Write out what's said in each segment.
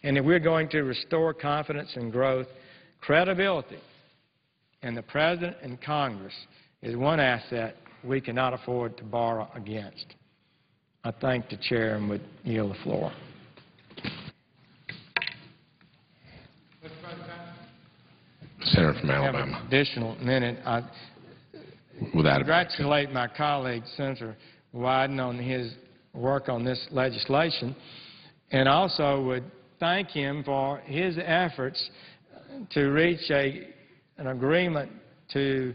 And if we're going to restore confidence and growth, credibility in the President and Congress is one asset we cannot afford to borrow against. I thank the Chair and would yield the floor. Senator from I have Alabama. an additional minute. I congratulate my colleague, Senator Wyden, on his work on this legislation, and also would thank him for his efforts to reach an agreement to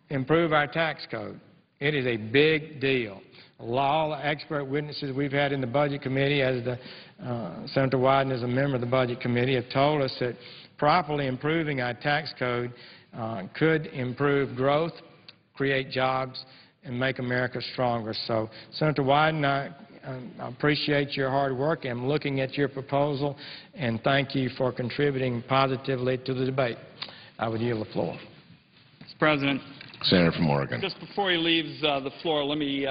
improve our tax code. It is a big deal. All the expert witnesses we've had in the Budget Committee, as Senator Wyden is a member of the Budget Committee, have told us that properly improving our tax code could improve growth, create jobs, and make America stronger. So, Senator Wyden, I appreciate your hard work. I'm looking at your proposal, and thank you for contributing positively to the debate. I would yield the floor. Mr. President. Senator from Oregon. Just before he leaves the floor, let me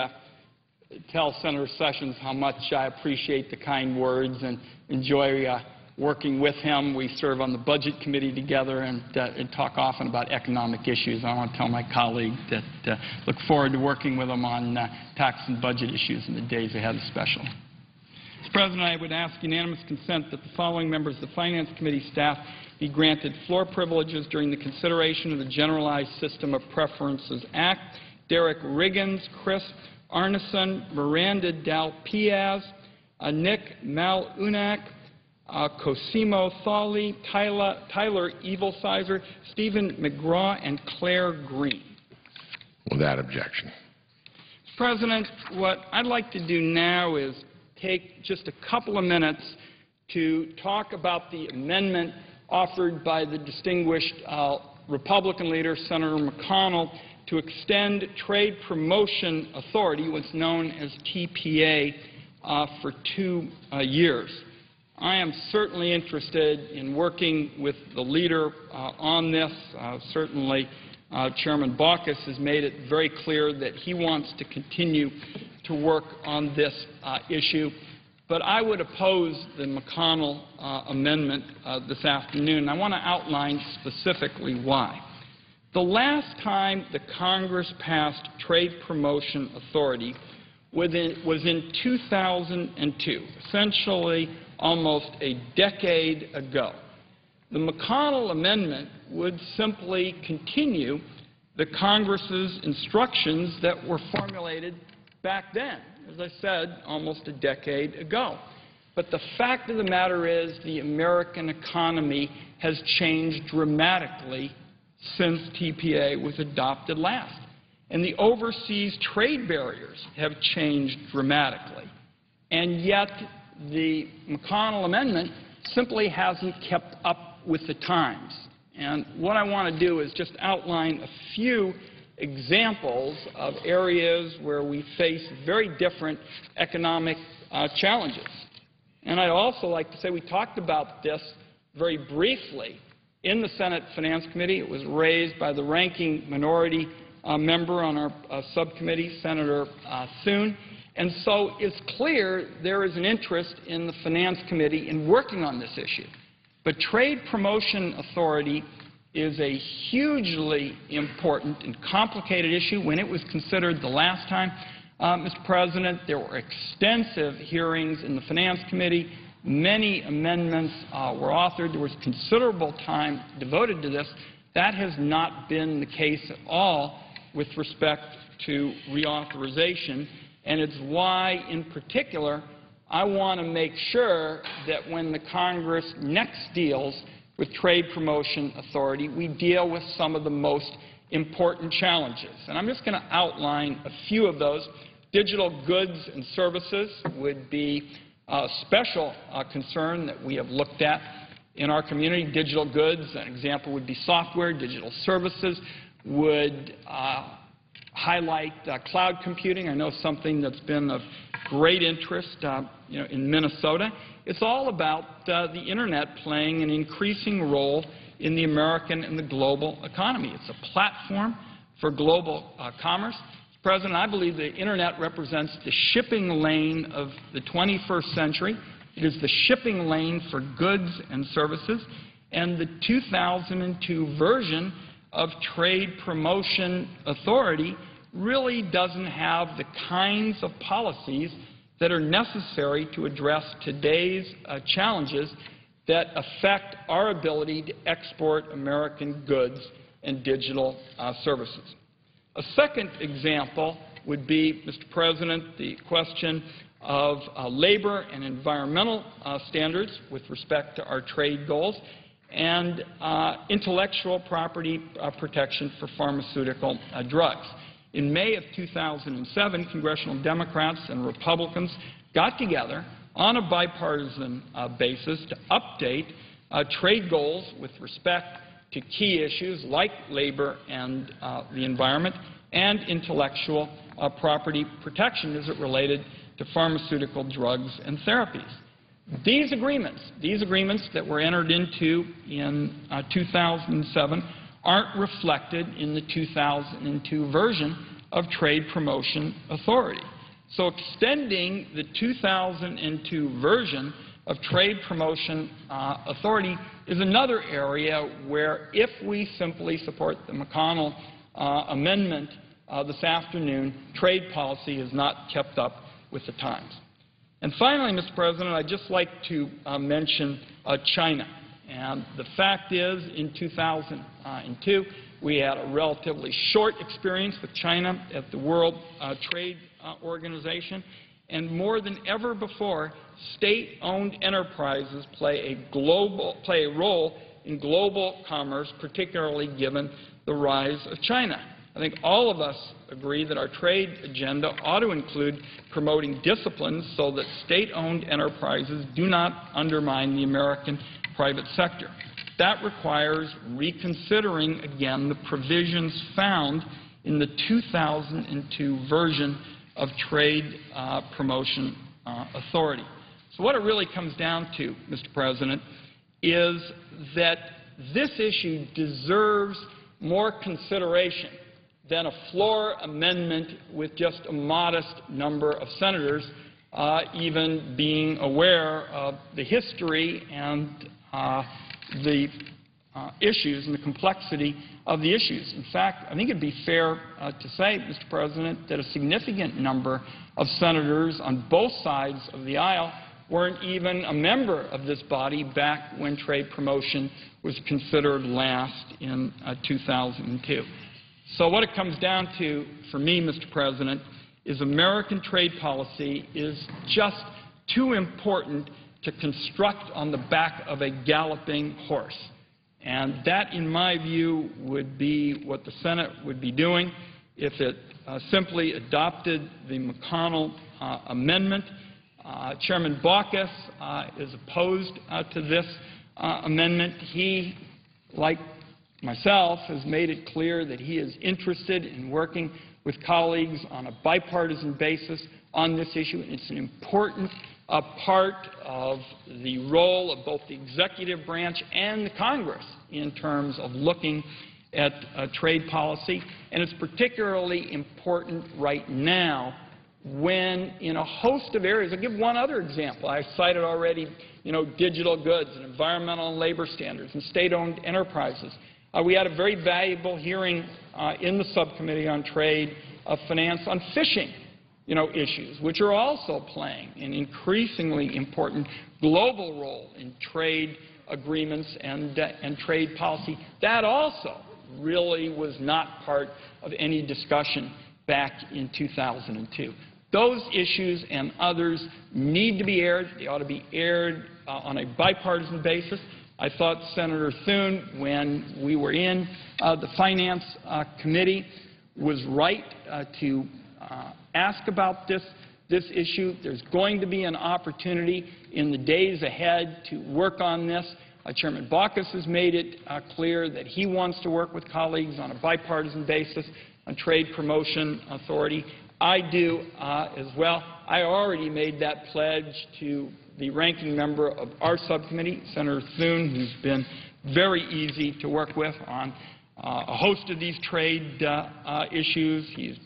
tell Senator Sessions how much I appreciate the kind words and enjoy working with him. We serve on the Budget Committee together and talk often about economic issues. I want to tell my colleague that look forward to working with him on tax and budget issues in the days ahead especially. Mr. President, I would ask unanimous consent that the following members of the Finance Committee staff be granted floor privileges during the consideration of the Generalized System of Preferences Act. Derek Riggins, Chris Arneson, Miranda Dal-Piaz, Nick Malunak, Cosimo Thawley, Tyler Evilsizer, Stephen McGraw, and Claire Green. Without objection. Mr. President, what I'd like to do now is take just a couple of minutes to talk about the amendment offered by the distinguished Republican leader, Senator McConnell, to extend Trade Promotion Authority, what's known as TPA, for 2 years. I am certainly interested in working with the leader on this. Certainly, Chairman Baucus has made it very clear that he wants to continue to work on this issue. But I would oppose the McConnell amendment this afternoon. I want to outline specifically why. The last time the Congress passed Trade Promotion Authority was in 2002, essentially almost a decade ago. The McConnell amendment would simply continue the Congress's instructions that were formulated back then, as I said, almost a decade ago. But the fact of the matter is the American economy has changed dramatically since TPA was adopted last. And the overseas trade barriers have changed dramatically. And yet the McConnell amendment simply hasn't kept up with the times. And what I want to do is just outline a few examples of areas where we face very different economic challenges. And I'd also like to say we talked about this very briefly in the Senate Finance Committee. It was raised by the ranking minority member on our subcommittee, Senator Thune. And so it's clear there is an interest in the Finance Committee in working on this issue. But Trade Promotion Authority is a hugely important and complicated issue. When it was considered the last time, Mr. President, there were extensive hearings in the Finance Committee. Many amendments were authored. There was considerable time devoted to this. That has not been the case at all with respect to reauthorization, and it's why, in particular, I want to make sure that when the Congress next deals with Trade Promotion Authority, we deal with some of the most important challenges. And I'm just going to outline a few of those. Digital goods and services would be a special concern that we have looked at in our community. Digital goods, an example would be software. Digital services would highlight cloud computing. I know something that's been of great interest in Minnesota. It's all about the Internet playing an increasing role in the American and the global economy. It's a platform for global commerce. Mr. President, I believe the Internet represents the shipping lane of the 21st century. It is the shipping lane for goods and services, and the 2002 version of Trade Promotion Authority really doesn't have the kinds of policies that are necessary to address today's challenges that affect our ability to export American goods and digital services. A second example would be, Mr. President, the question of labor and environmental standards with respect to our trade goals and intellectual property protection for pharmaceutical drugs. In May of 2007, congressional Democrats and Republicans got together on a bipartisan basis to update trade goals with respect to key issues like labor and the environment and intellectual property protection as it related to pharmaceutical drugs and therapies. These agreements that were entered into in 2007 aren't reflected in the 2002 version of Trade Promotion Authority. So extending the 2002 version of Trade Promotion Authority is another area where, if we simply support the McConnell amendment this afternoon, trade policy has not kept up with the times. And finally, Mr. President, I'd just like to mention China. And the fact is, in 2002, we had a relatively short experience with China at the World Trade Organization. And more than ever before, state-owned enterprises play a role in global commerce, particularly given the rise of China. I think all of us agree that our trade agenda ought to include promoting disciplines so that state-owned enterprises do not undermine the American private sector. That requires reconsidering, again, the provisions found in the 2002 version of Trade Promotion Authority. So what it really comes down to, Mr. President, is that this issue deserves more consideration than a floor amendment with just a modest number of senators even being aware of the history and the issues and the complexity of the issues. In fact, I think it would be fair to say, Mr. President, that a significant number of senators on both sides of the aisle weren't even a member of this body back when trade promotion was considered last in 2002. So what it comes down to for me, Mr. President, is American trade policy is just too important to construct on the back of a galloping horse. And that, in my view, would be what the Senate would be doing if it simply adopted the McConnell amendment. Chairman Baucus is opposed to this amendment. He, like myself, has made it clear that he is interested in working with colleagues on a bipartisan basis on this issue. It's an important part of the role of both the executive branch and the Congress in terms of looking at trade policy. And it's particularly important right now when, in a host of areas, I'll give one other example. I cited already, digital goods and environmental and labor standards and state-owned enterprises. We had a very valuable hearing in the subcommittee on trade, finance, on fishing, issues, which are also playing an increasingly important global role in trade agreements and trade policy. That also really was not part of any discussion back in 2002. Those issues and others need to be aired. They ought to be aired on a bipartisan basis. I thought Senator Thune, when we were in the Finance Committee, was right to ask about this issue. There's going to be an opportunity in the days ahead to work on this. Chairman Baucus has made it clear that he wants to work with colleagues on a bipartisan basis on Trade Promotion Authority. I do as well. I already made that pledge to the ranking member of our subcommittee, Senator Thune, who's been very easy to work with on a host of these trade issues. He's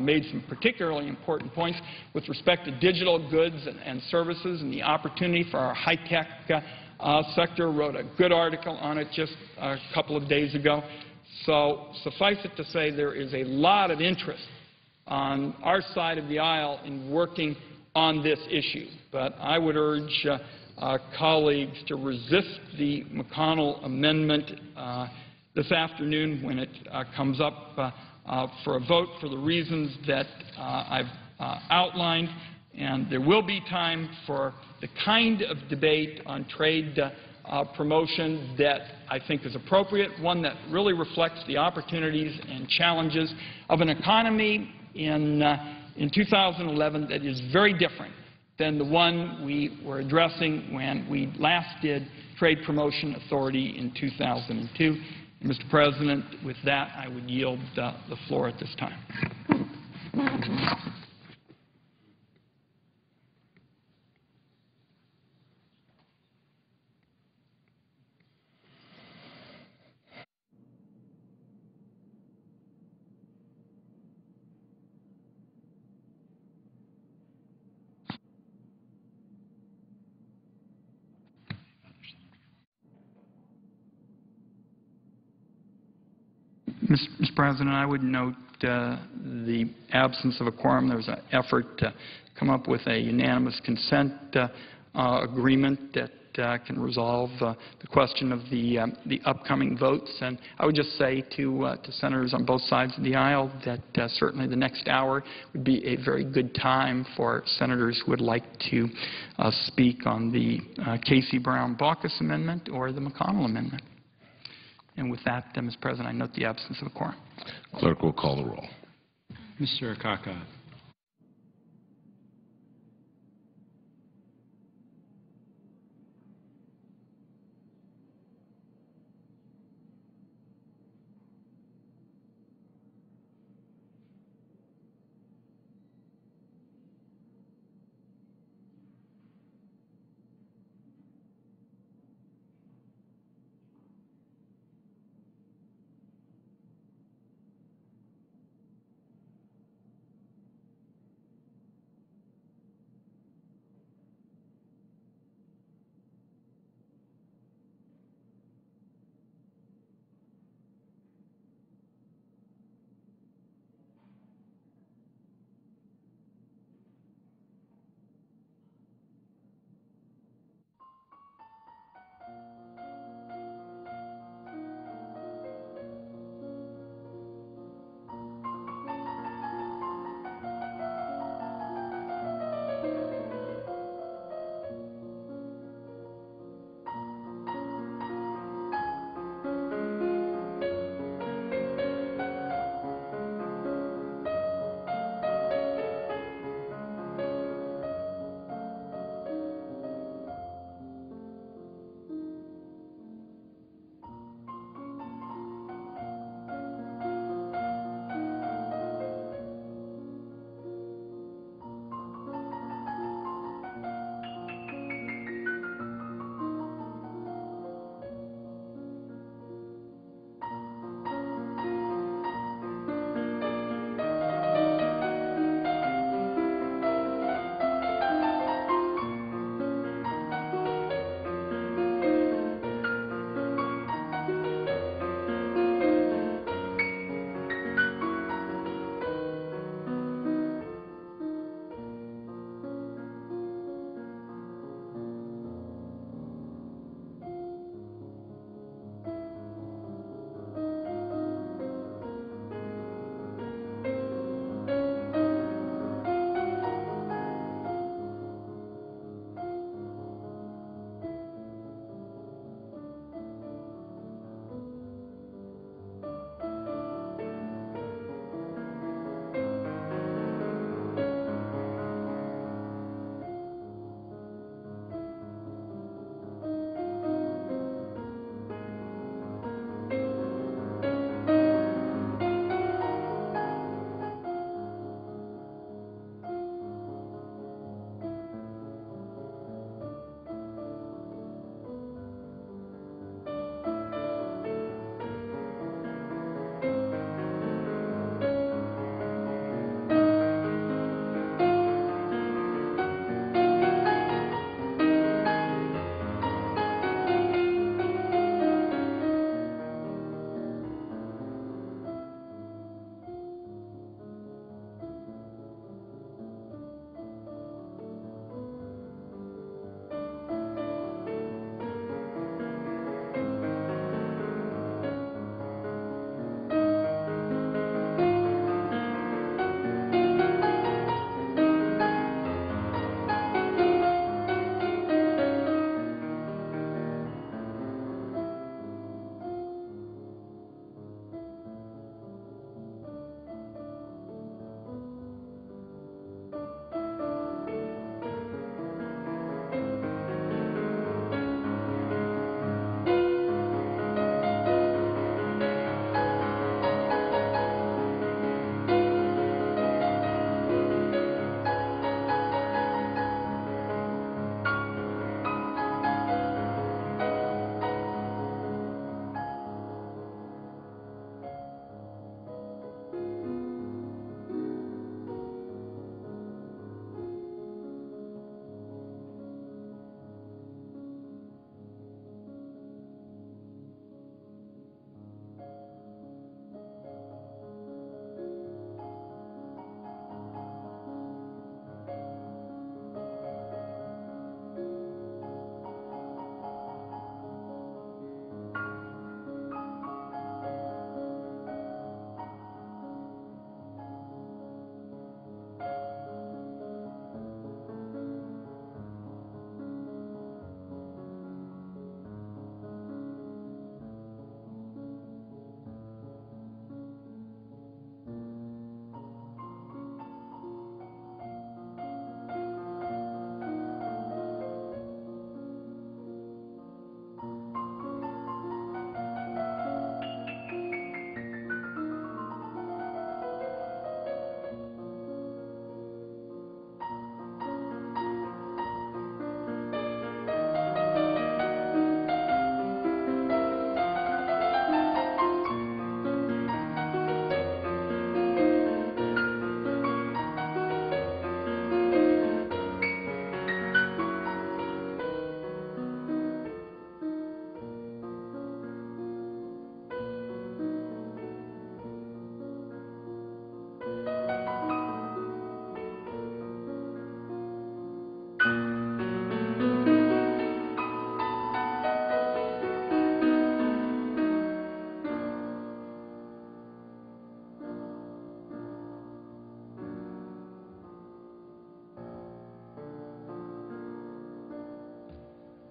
made some particularly important points with respect to digital goods and services and the opportunity for our high-tech sector. Wrote a good article on it just a couple of days ago. So suffice it to say there is a lot of interest on our side of the aisle in working on this issue. But I would urge colleagues to resist the McConnell amendment this afternoon when it comes up for a vote for the reasons that I've outlined. And there will be time for the kind of debate on trade promotion that I think is appropriate, one that really reflects the opportunities and challenges of an economy in 2011 that is very different than the one we were addressing when we last did trade promotion authority in 2002. And Mr. President, with that, I would yield the floor at this time. Mr. President, I would note the absence of a quorum. There was an effort to come up with a unanimous consent agreement that can resolve the question of the upcoming votes. And I would just say to senators on both sides of the aisle that certainly the next hour would be a very good time for senators who would like to speak on the Casey Brown-Baucus amendment or the McConnell amendment. And with that, Mr. President, I note the absence of a quorum. Clerk will call the roll. Mr. Akaka.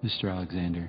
Mr. Alexander.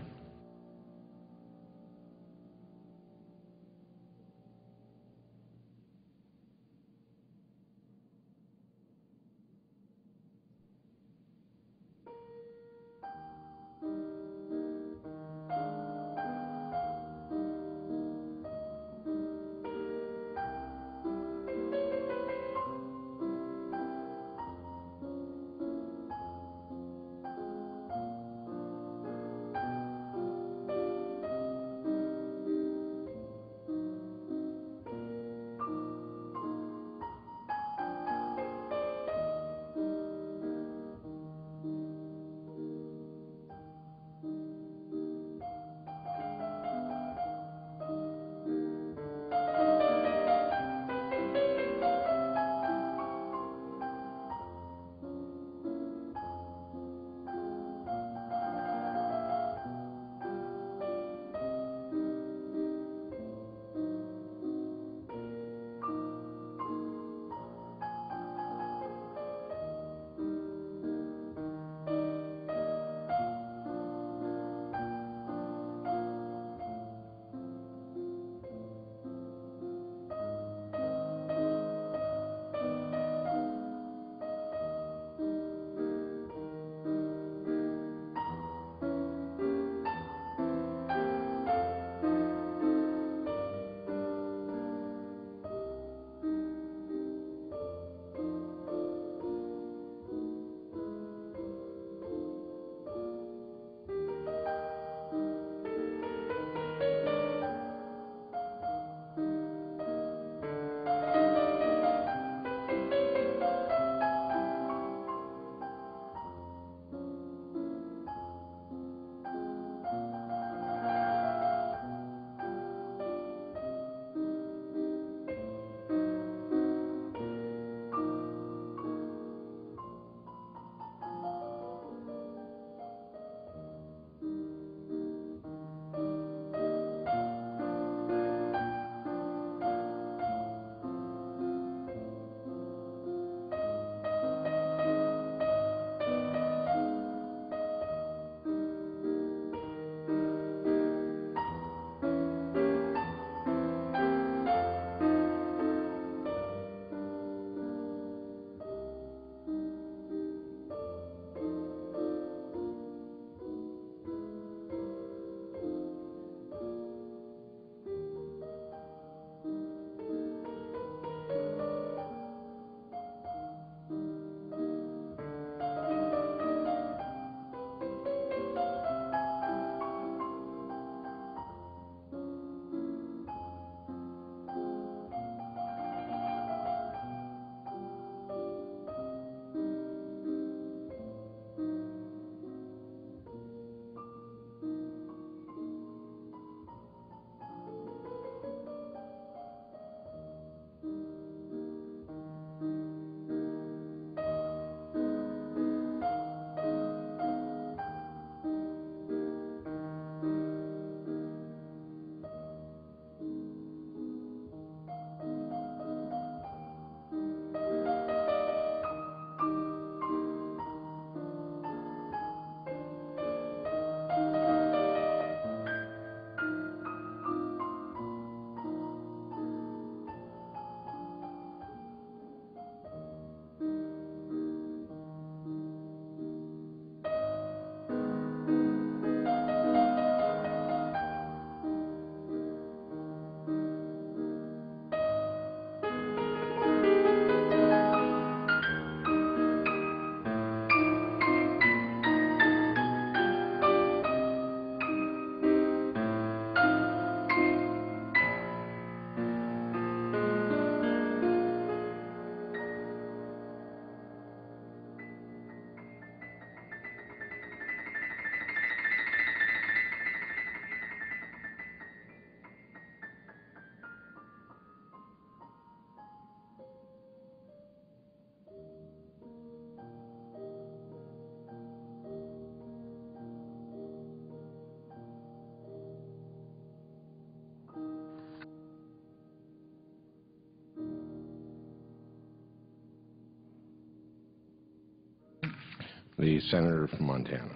The senator from Montana.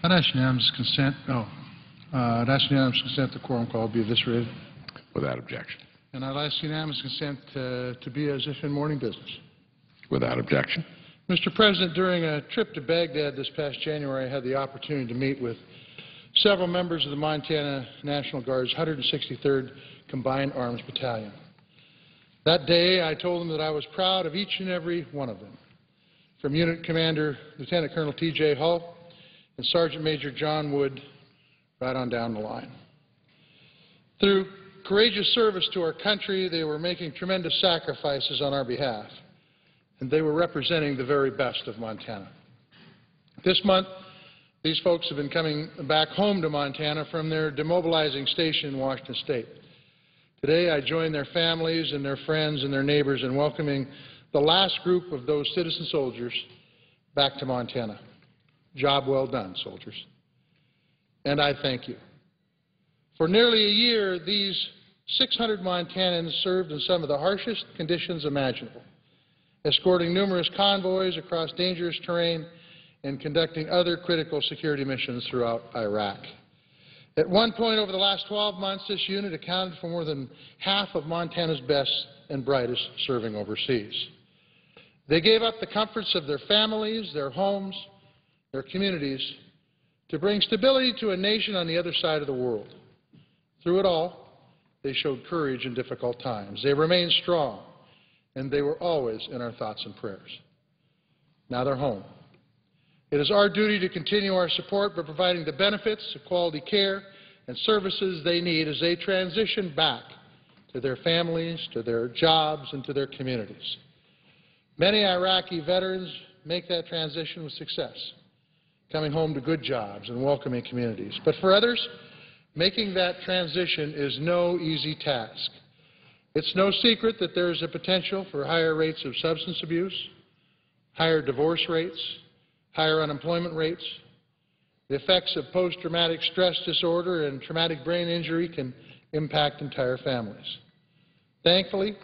I'd ask unanimous consent. I'd ask unanimous consent the quorum call be eviscerated. Without objection. And I'd ask unanimous consent to be as if in morning business. Without objection. Mr. President, during a trip to Baghdad this past January, I had the opportunity to meet with several members of the Montana National Guard's 163rd Combined Arms Battalion. That day, I told them that I was proud of each and every one of them, from Unit Commander Lieutenant Colonel T.J. Hull and Sergeant Major John Wood, right on down the line. Through courageous service to our country, they were making tremendous sacrifices on our behalf, and they were representing the very best of Montana. This month, these folks have been coming back home to Montana from their demobilizing station in Washington State. Today, I join their families and their friends and their neighbors in welcoming the last group of those citizen soldiers back to Montana. Job well done, soldiers. And I thank you. For nearly a year, these 600 Montanans served in some of the harshest conditions imaginable, escorting numerous convoys across dangerous terrain and conducting other critical security missions throughout Iraq. At one point over the last 12 months, this unit accounted for more than half of Montana's best and brightest serving overseas. They gave up the comforts of their families, their homes, their communities, to bring stability to a nation on the other side of the world. Through it all, they showed courage in difficult times. They remained strong, and they were always in our thoughts and prayers. Now they're home. It is our duty to continue our support by providing the benefits of quality care and services they need as they transition back to their families, to their jobs, and to their communities. Many Iraqi veterans make that transition with success, coming home to good jobs and welcoming communities. But for others, making that transition is no easy task. It's no secret that there is a potential for higher rates of substance abuse, higher divorce rates, higher unemployment rates. The effects of post-traumatic stress disorder and traumatic brain injury can impact entire families. Thankfully,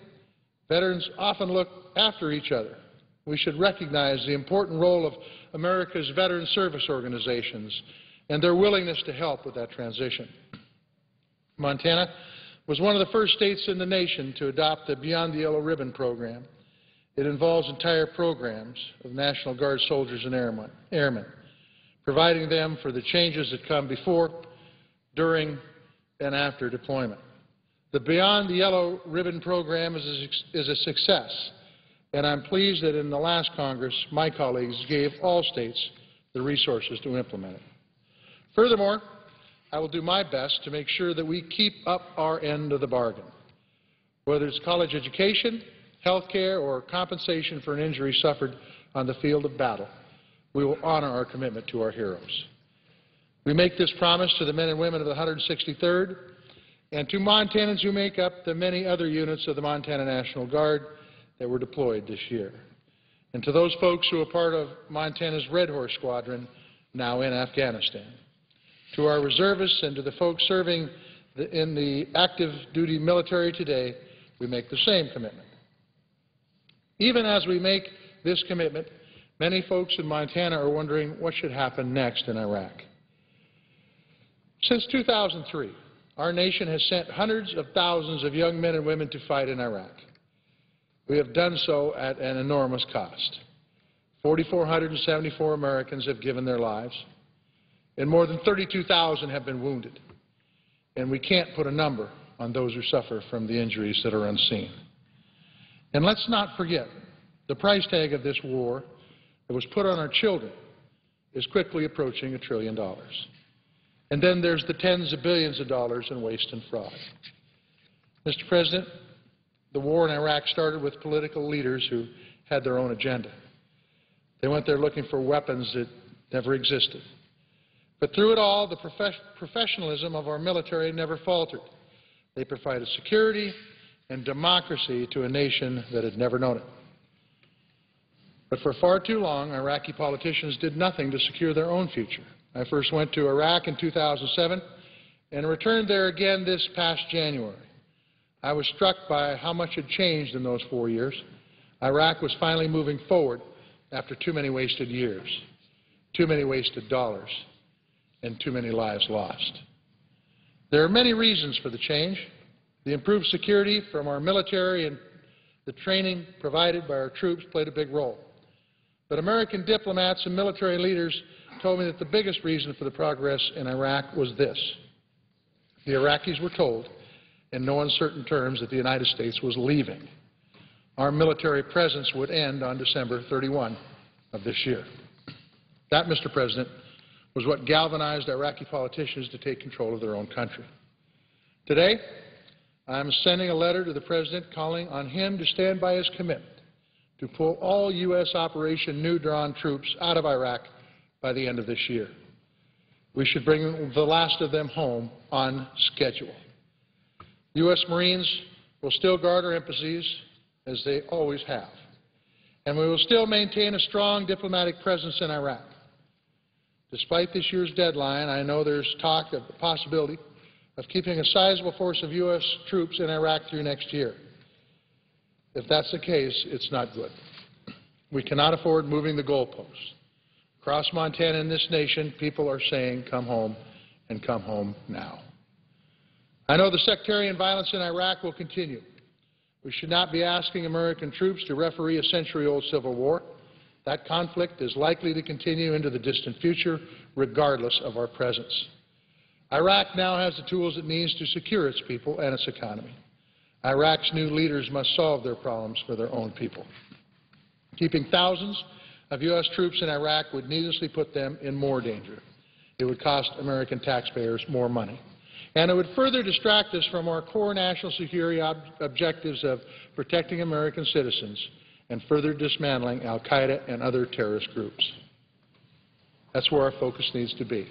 veterans often look after each other. We should recognize the important role of America's veteran service organizations and their willingness to help with that transition. Montana was one of the first states in the nation to adopt the Beyond the Yellow Ribbon program. It involves entire programs of National Guard soldiers and airmen, providing them for the changes that come before, during, and after deployment. The Beyond the Yellow Ribbon program is a success, and I'm pleased that in the last Congress, my colleagues gave all states the resources to implement it. Furthermore, I will do my best to make sure that we keep up our end of the bargain. Whether it's college education, health care, or compensation for an injury suffered on the field of battle, we will honor our commitment to our heroes. We make this promise to the men and women of the 163rd and to Montanans who make up the many other units of the Montana National Guard that were deployed this year, and to those folks who are part of Montana's Red Horse Squadron now in Afghanistan. To our reservists and to the folks serving in the active duty military today, we make the same commitment. Even as we make this commitment, many folks in Montana are wondering what should happen next in Iraq. Since 2003, our nation has sent hundreds of thousands of young men and women to fight in Iraq. We have done so at an enormous cost. 4,474 Americans have given their lives, and more than 32,000 have been wounded. And we can't put a number on those who suffer from the injuries that are unseen. And let's not forget, the price tag of this war that was put on our children is quickly approaching $1 trillion. And then there's the tens of billions of dollars in waste and fraud. Mr. President, the war in Iraq started with political leaders who had their own agenda. They went there looking for weapons that never existed. But through it all, the professionalism of our military never faltered. They provided security and democracy to a nation that had never known it. But for far too long, Iraqi politicians did nothing to secure their own future. I first went to Iraq in 2007 and returned there again this past January. I was struck by how much had changed in those 4 years. Iraq was finally moving forward after too many wasted years, too many wasted dollars. and too many lives lost. There are many reasons for the change. The improved security from our military and the training provided by our troops played a big role. But American diplomats and military leaders told me that the biggest reason for the progress in Iraq was this. The Iraqis were told, in no uncertain terms, that the United States was leaving. Our military presence would end on December 31 of this year. That, Mr. President, was what galvanized Iraqi politicians to take control of their own country. Today, I am sending a letter to the President calling on him to stand by his commitment to pull all U.S. Operation New Dawn troops out of Iraq by the end of this year. We should bring the last of them home on schedule. U.S. Marines will still guard our embassies, as they always have, and we will still maintain a strong diplomatic presence in Iraq. Despite this year's deadline, I know there's talk of the possibility of keeping a sizable force of U.S. troops in Iraq through next year. If that's the case, it's not good. We cannot afford moving the goalposts. Across Montana and this nation, people are saying, come home, and come home now. I know the sectarian violence in Iraq will continue. We should not be asking American troops to referee a century-old civil war. That conflict is likely to continue into the distant future, regardless of our presence. Iraq now has the tools it needs to secure its people and its economy. Iraq's new leaders must solve their problems for their own people. Keeping thousands of U.S. troops in Iraq would needlessly put them in more danger. It would cost American taxpayers more money. And it would further distract us from our core national security objectives of protecting American citizens and further dismantling al-Qaeda and other terrorist groups. That's where our focus needs to be.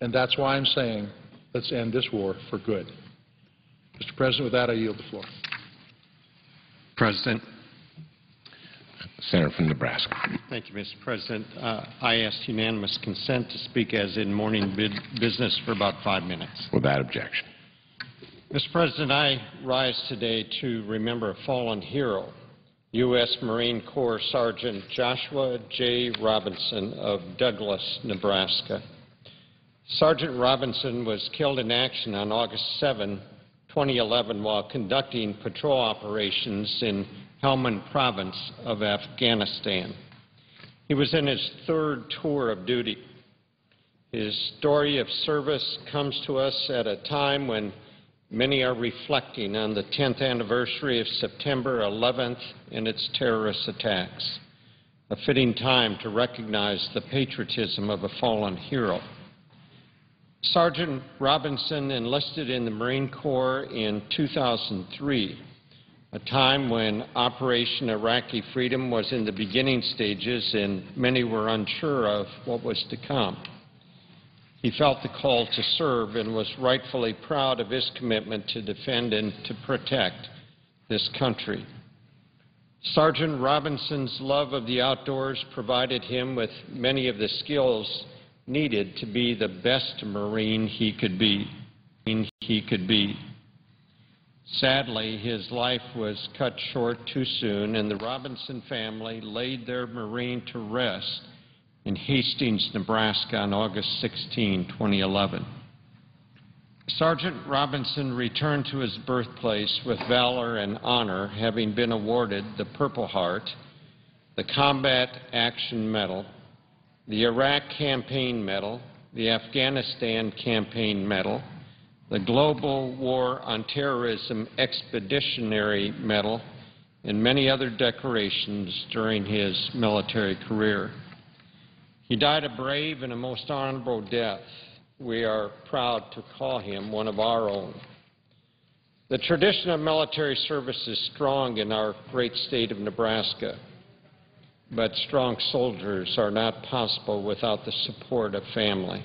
And that's why I'm saying let's end this war for good. Mr. President, with that, I yield the floor. President. Senator from Nebraska. Thank you, Mr. President. I ask unanimous consent to speak as in morning business for about 5 minutes. Without objection. Mr. President, I rise today to remember a fallen hero, U.S. Marine Corps Sergeant Joshua J. Robinson of Douglas, Nebraska. Sergeant Robinson was killed in action on August 7, 2011, while conducting patrol operations in Helmand Province of Afghanistan. He was in his third tour of duty. His story of service comes to us at a time when many are reflecting on the 10th anniversary of September 11th and its terrorist attacks, a fitting time to recognize the patriotism of a fallen hero. Sergeant Robinson enlisted in the Marine Corps in 2003, a time when Operation Iraqi Freedom was in the beginning stages and many were unsure of what was to come. He felt the call to serve and was rightfully proud of his commitment to defend and to protect this country. Sergeant Robinson's love of the outdoors provided him with many of the skills needed to be the best Marine he could be. Sadly, his life was cut short too soon, and the Robinson family laid their Marine to rest in Hastings, Nebraska on August 16, 2011. Sergeant Robinson returned to his birthplace with valor and honor, having been awarded the Purple Heart, the Combat Action Medal, the Iraq Campaign Medal, the Afghanistan Campaign Medal, the Global War on Terrorism Expeditionary Medal, and many other decorations during his military career. He died a brave and a most honorable death. We are proud to call him one of our own. The tradition of military service is strong in our great state of Nebraska, but strong soldiers are not possible without the support of family.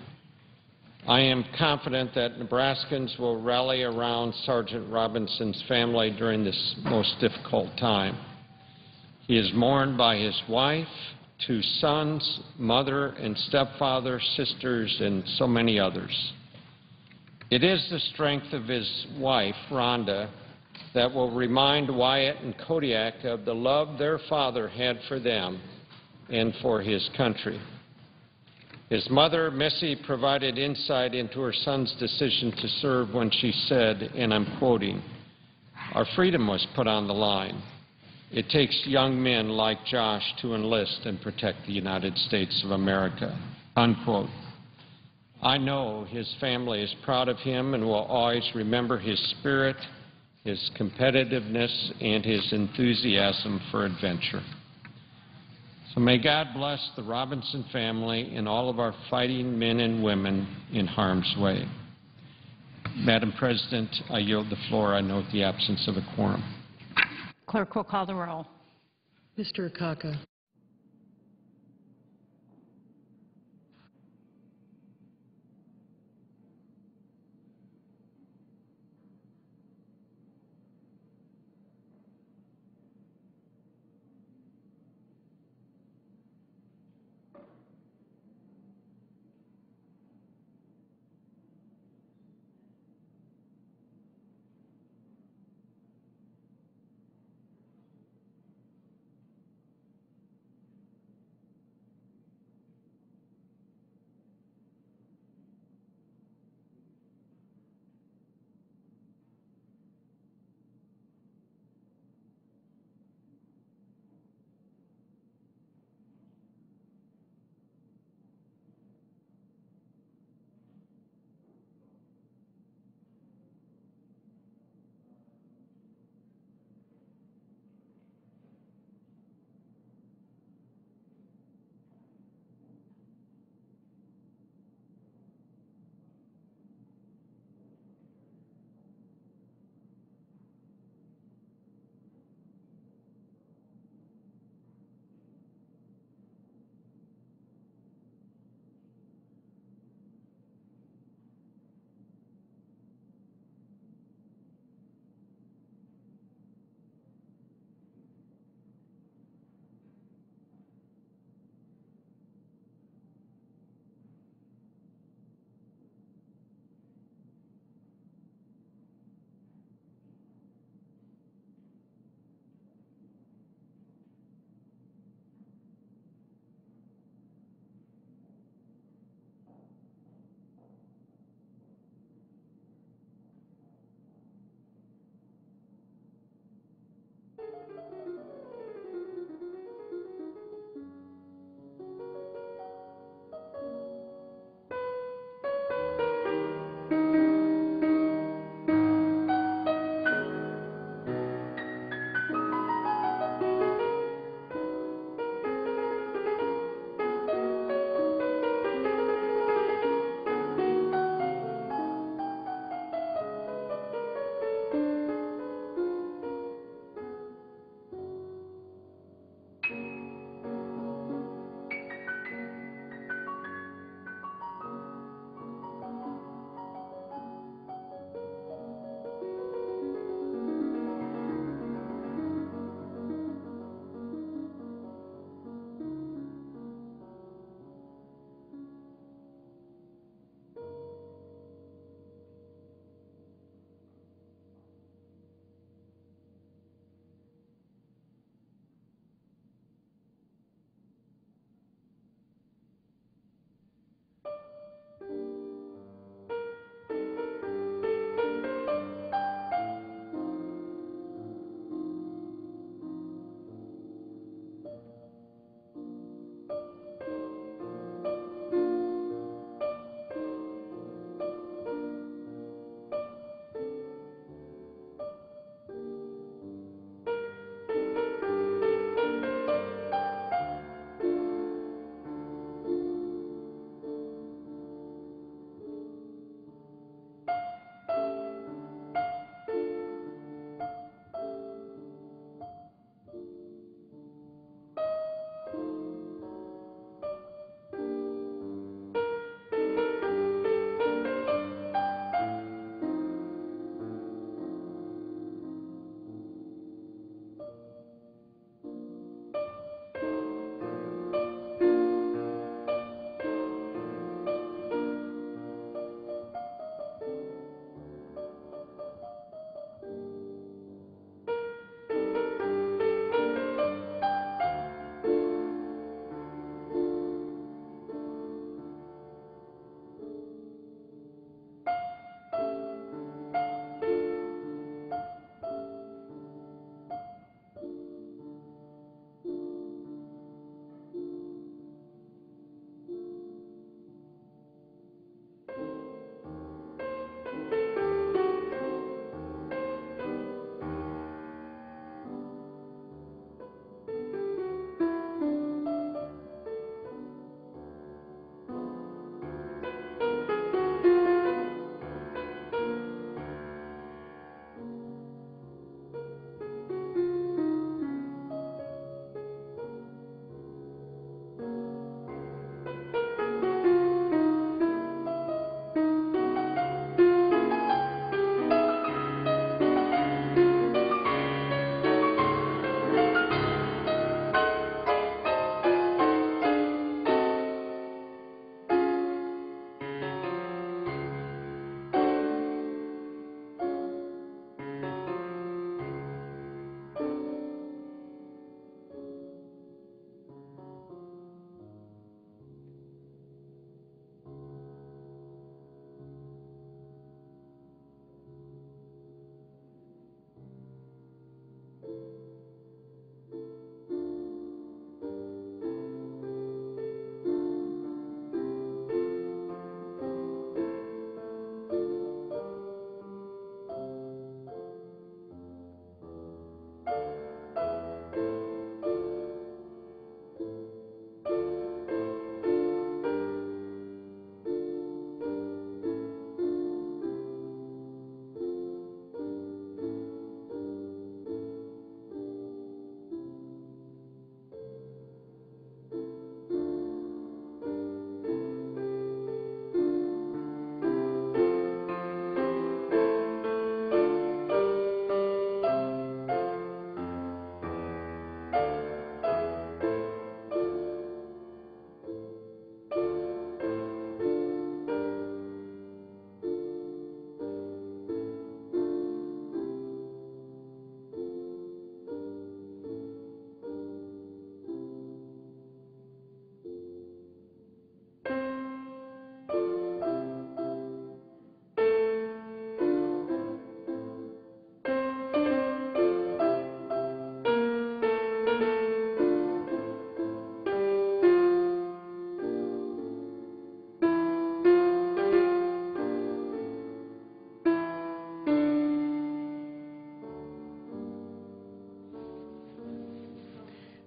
I am confident that Nebraskans will rally around Sergeant Robinson's family during this most difficult time. He is mourned by his wife, 2 sons, mother and stepfather, sisters, and so many others. It is the strength of his wife, Rhonda, that will remind Wyatt and Kodiak of the love their father had for them and for his country. His mother, Missy, provided insight into her son's decision to serve when she said, and I'm quoting, "Our freedom was put on the line. It takes young men like Josh to enlist and protect the United States of America," unquote. I know his family is proud of him and will always remember his spirit, his competitiveness, and his enthusiasm for adventure. So may God bless the Robinson family and all of our fighting men and women in harm's way. Madam President, I yield the floor. I note the absence of a quorum. Clerk will call the roll. Mr. Akaka.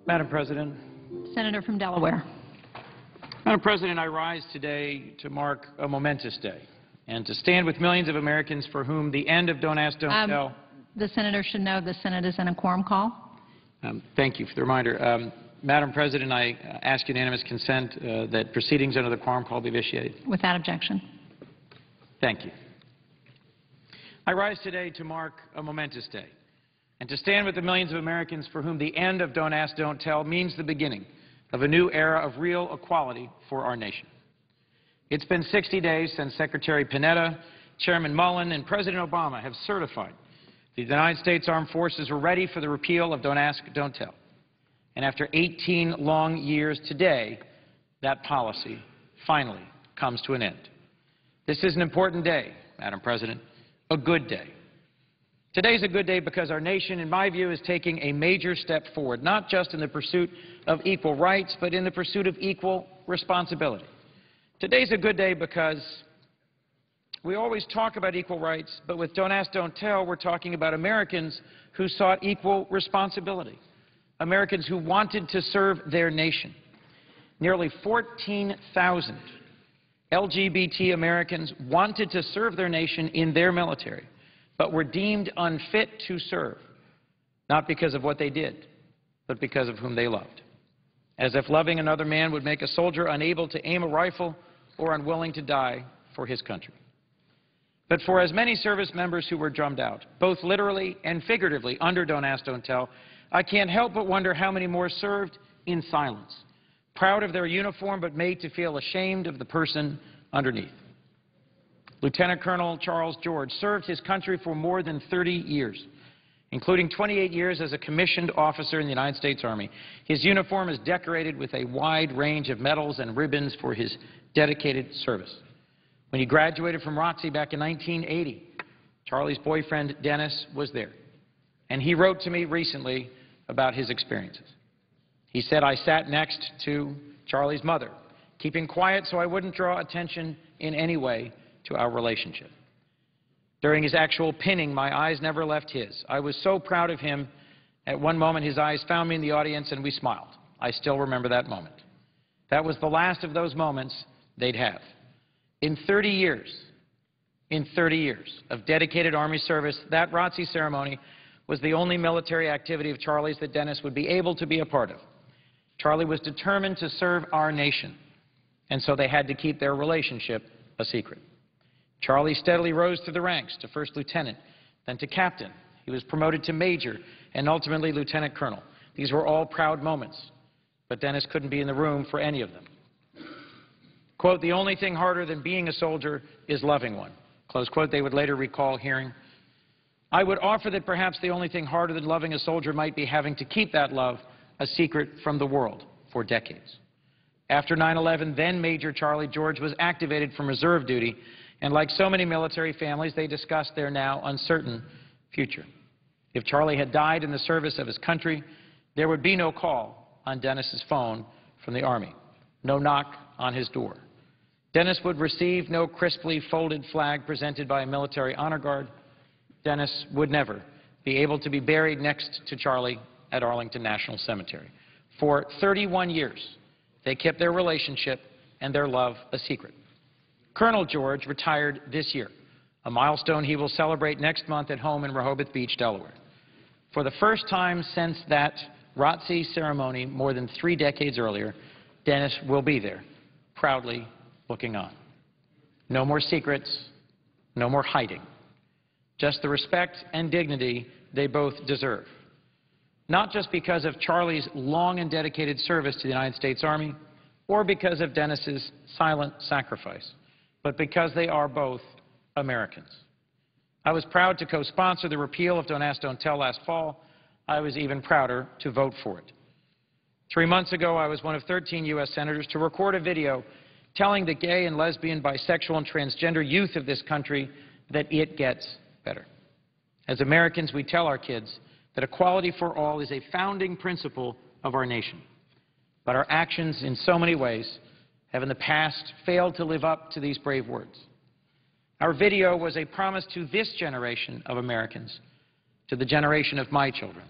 Madam President. Senator from Delaware. Madam President, I rise today to mark a momentous day and to stand with millions of Americans for whom the end of Don't Ask, Don't Tell. The senator should know the Senate is in a quorum call. Thank you for the reminder. Madam President, I ask unanimous consent that proceedings under the quorum call be initiated. Without objection. Thank you. I rise today to mark a momentous day and to stand with the millions of Americans for whom the end of Don't Ask, Don't Tell means the beginning of a new era of real equality for our nation. It's been 60 days since Secretary Panetta, Chairman Mullen, and President Obama have certified the United States Armed Forces were ready for the repeal of Don't Ask, Don't Tell. And after 18 long years today, that policy finally comes to an end. This is an important day, Madam President, a good day. Today's a good day because our nation, in my view, is taking a major step forward, not just in the pursuit of equal rights, but in the pursuit of equal responsibility. Today's a good day because we always talk about equal rights, but with Don't Ask, Don't Tell, we're talking about Americans who sought equal responsibility, Americans who wanted to serve their nation. Nearly 14,000 LGBT Americans wanted to serve their nation in their military, but were deemed unfit to serve, not because of what they did, but because of whom they loved. As if loving another man would make a soldier unable to aim a rifle or unwilling to die for his country. But for as many service members who were drummed out, both literally and figuratively, under Don't Ask, Don't Tell, I can't help but wonder how many more served in silence, proud of their uniform but made to feel ashamed of the person underneath. Lieutenant Colonel Charles George served his country for more than 30 years, including 28 years as a commissioned officer in the United States Army. His uniform is decorated with a wide range of medals and ribbons for his dedicated service. When he graduated from ROTC back in 1980, Charlie's boyfriend, Dennis, was there. And he wrote to me recently about his experiences. He said, I sat next to Charlie's mother, keeping quiet so I wouldn't draw attention in any way to our relationship. During his actual pinning, my eyes never left his. I was so proud of him. At one moment, his eyes found me in the audience, and we smiled. I still remember that moment. That was the last of those moments they'd have. In 30 years of dedicated Army service, that ROTC ceremony was the only military activity of Charlie's that Dennis would be able to be a part of. Charlie was determined to serve our nation, and so they had to keep their relationship a secret. Charlie steadily rose through the ranks to first lieutenant, then to captain. He was promoted to major and ultimately lieutenant colonel. These were all proud moments, but Dennis couldn't be in the room for any of them. Quote, the only thing harder than being a soldier is loving one. Close quote. They would later recall hearing. I would offer that perhaps the only thing harder than loving a soldier might be having to keep that love a secret from the world for decades. After 9/11, then Major Charlie George was activated from reserve duty, and like so many military families, they discussed their now uncertain future. If Charlie had died in the service of his country, there would be no call on Dennis's phone from the Army, no knock on his door. Dennis would receive no crisply folded flag presented by a military honor guard. Dennis would never be able to be buried next to Charlie at Arlington National Cemetery. For 31 years, they kept their relationship and their love a secret. Colonel George retired this year, a milestone he will celebrate next month at home in Rehoboth Beach, Delaware. For the first time since that ROTC ceremony more than 3 decades earlier, Dennis will be there, proudly looking on. No more secrets, no more hiding. Just the respect and dignity they both deserve. Not just because of Charlie's long and dedicated service to the United States Army or because of Dennis's silent sacrifice, but because they are both Americans. I was proud to co-sponsor the repeal of Don't Ask, Don't Tell last fall. I was even prouder to vote for it. 3 months ago, I was one of 13 U.S. senators to record a video telling the gay and lesbian, bisexual, and transgender youth of this country that it gets better. As Americans, we tell our kids that equality for all is a founding principle of our nation. But our actions in so many ways have in the past failed to live up to these brave words. Our video was a promise to this generation of Americans, to the generation of my children.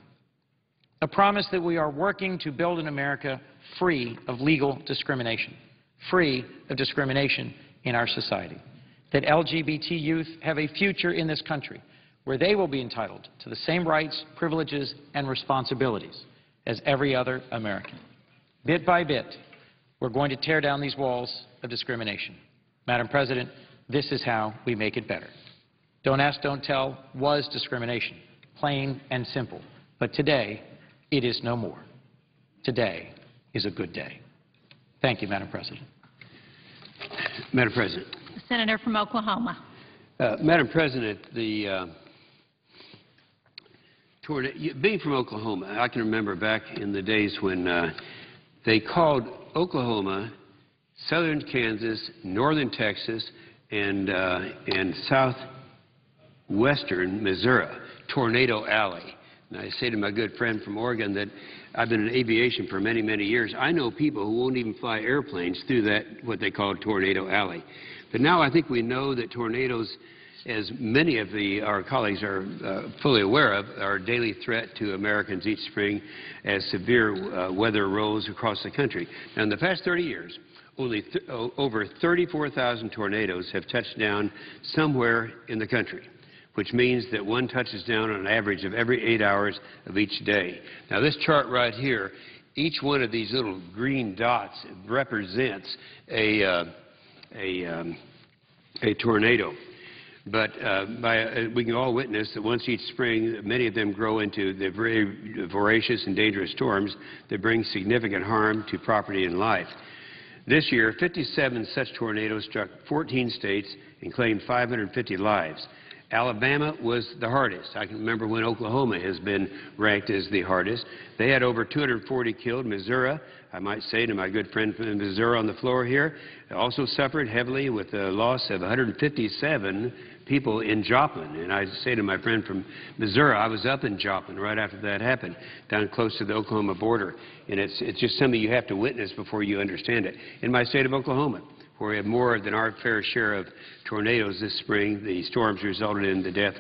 a promise that we are working to build an America free of legal discrimination, free of discrimination in our society, that LGBT youth have a future in this country where they will be entitled to the same rights, privileges, and responsibilities as every other American. Bit by bit, we're going to tear down these walls of discrimination. Madam President, this is how we make it better. Don't ask, don't tell was discrimination, plain and simple. But today, it is no more. Today is a good day. Thank you, Madam President. Madam President. The senator from Oklahoma. Madam President, being from Oklahoma, I can remember back in the days when they called Oklahoma, southern Kansas, northern Texas, and southwestern Missouri, Tornado Alley. And I say to my good friend from Oregon that I've been in aviation for many, many years. I know people who won't even fly airplanes through that, what they call Tornado Alley. But now I think we know that tornadoes, as many of our colleagues are fully aware of, are a daily threat to Americans each spring as severe weather rolls across the country. Now, in the past 30 years, over 34,000 tornadoes have touched down somewhere in the country, which means that one touches down on an average of every 8 hours of each day. Now, this chart right here, each one of these little green dots represents a tornado. But we can all witness that once each spring, many of them grow into the very voracious and dangerous storms that bring significant harm to property and life. This year, 57 such tornadoes struck 14 states and claimed 550 lives. Alabama was the hardest. I can remember when Oklahoma has been ranked as the hardest. They had over 240 killed. Missouri, I might say to my good friend from Missouri on the floor here, also suffered heavily with the loss of 157 people in Joplin. And I say to my friend from Missouri, I was up in Joplin right after that happened, down close to the Oklahoma border. And it's just something you have to witness before you understand it. In my state of Oklahoma, where we have more than our fair share of tornadoes this spring, the storms resulted in the death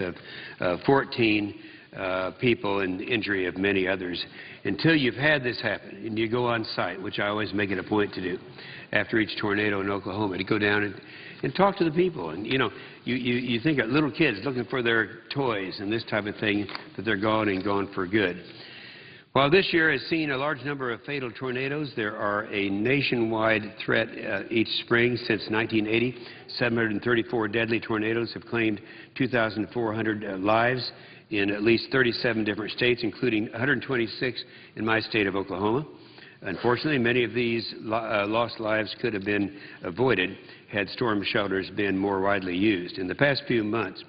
of 14 people and the injury of many others. Until you've had this happen and you go on site, which I always make it a point to do after each tornado in Oklahoma, to go down and talk to the people. And, you know, you think of little kids looking for their toys and this type of thing, but they're gone and gone for good. While this year has seen a large number of fatal tornadoes, there are a nationwide threat each spring since 1980. 734 deadly tornadoes have claimed 2,400 lives in at least 37 different states, including 126 in my state of Oklahoma. Unfortunately, many of these lost lives could have been avoided had storm shelters been more widely used. In the past few months,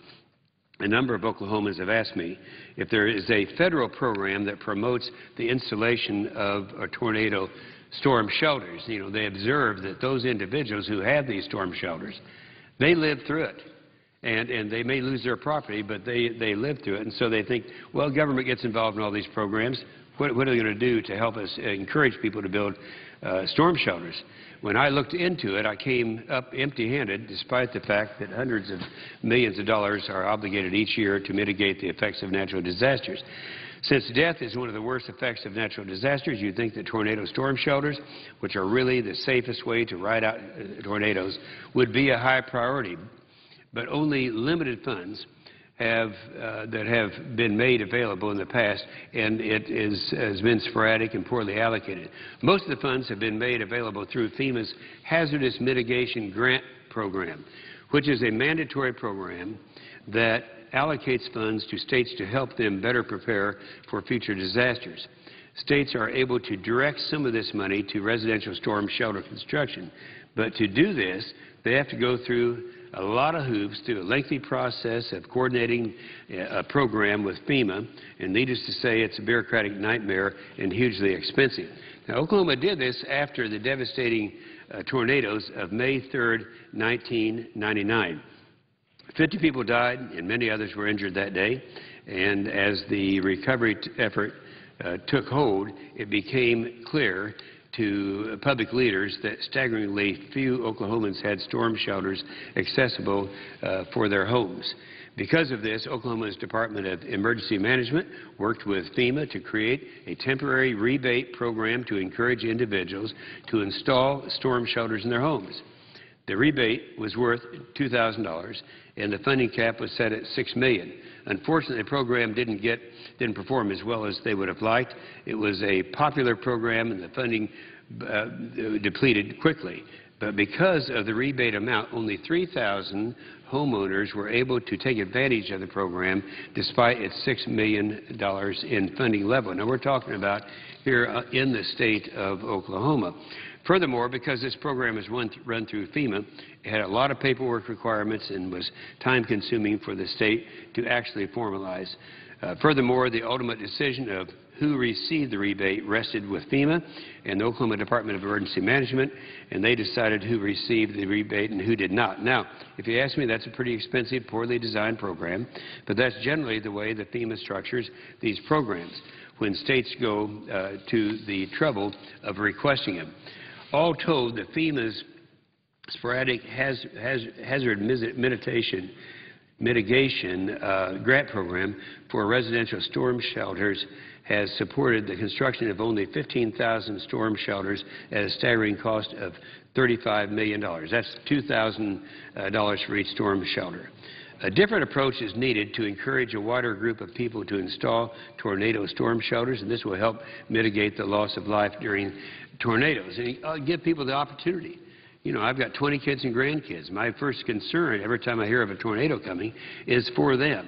a number of Oklahomans have asked me if there is a federal program that promotes the installation of tornado storm shelters. You know, they observe that those individuals who have these storm shelters, they live through it. And they may lose their property, but they live through it. And so they think, well, government gets involved in all these programs. What are they going to do to help us encourage people to build storm shelters? When I looked into it, I came up empty-handed, despite the fact that hundreds of millions of dollars are obligated each year to mitigate the effects of natural disasters. Since death is one of the worst effects of natural disasters, you'd think that tornado storm shelters, which are really the safest way to ride out tornadoes, would be a high priority. But only limited funds that have been made available in the past, and it has been sporadic and poorly allocated. Most of the funds have been made available through FEMA's Hazardous Mitigation Grant Program, which is a mandatory program that allocates funds to states to help them better prepare for future disasters. States are able to direct some of this money to residential storm shelter construction, but to do this, they have to go through a lot of hoops, through a lengthy process of coordinating a program with FEMA, and needless to say, it's a bureaucratic nightmare and hugely expensive. Now, Oklahoma did this after the devastating tornadoes of May 3rd, 1999. 50 people died, and many others were injured that day, and as the recovery effort took hold, it became clear to public leaders that staggeringly few Oklahomans had storm shelters accessible for their homes. Because of this, Oklahoma's Department of Emergency Management worked with FEMA to create a temporary rebate program to encourage individuals to install storm shelters in their homes. The rebate was worth $2,000, and the funding cap was set at $6 million. Unfortunately, the program didn't perform as well as they would have liked. It was a popular program, and the funding depleted quickly. But because of the rebate amount, only 3,000 homeowners were able to take advantage of the program despite its $6 million in funding level. Now, we're talking about here in the state of Oklahoma. Furthermore, because this program is run through FEMA, it had a lot of paperwork requirements and was time-consuming for the state to actually formalize. Furthermore, the ultimate decision of who received the rebate rested with FEMA and the Oklahoma Department of Emergency Management, and they decided who received the rebate and who did not. Now, if you ask me, that's a pretty expensive, poorly designed program, but that's generally the way that FEMA structures these programs when states go to the trouble of requesting them. All told, the FEMA's sporadic hazard mitigation grant program for residential storm shelters has supported the construction of only 15,000 storm shelters at a staggering cost of $35 million. That's $2,000 for each storm shelter. A different approach is needed to encourage a wider group of people to install tornado storm shelters, and this will help mitigate the loss of life during tornadoes and give people the opportunity. You know, I've got 20 kids and grandkids. My first concern every time I hear of a tornado coming is for them.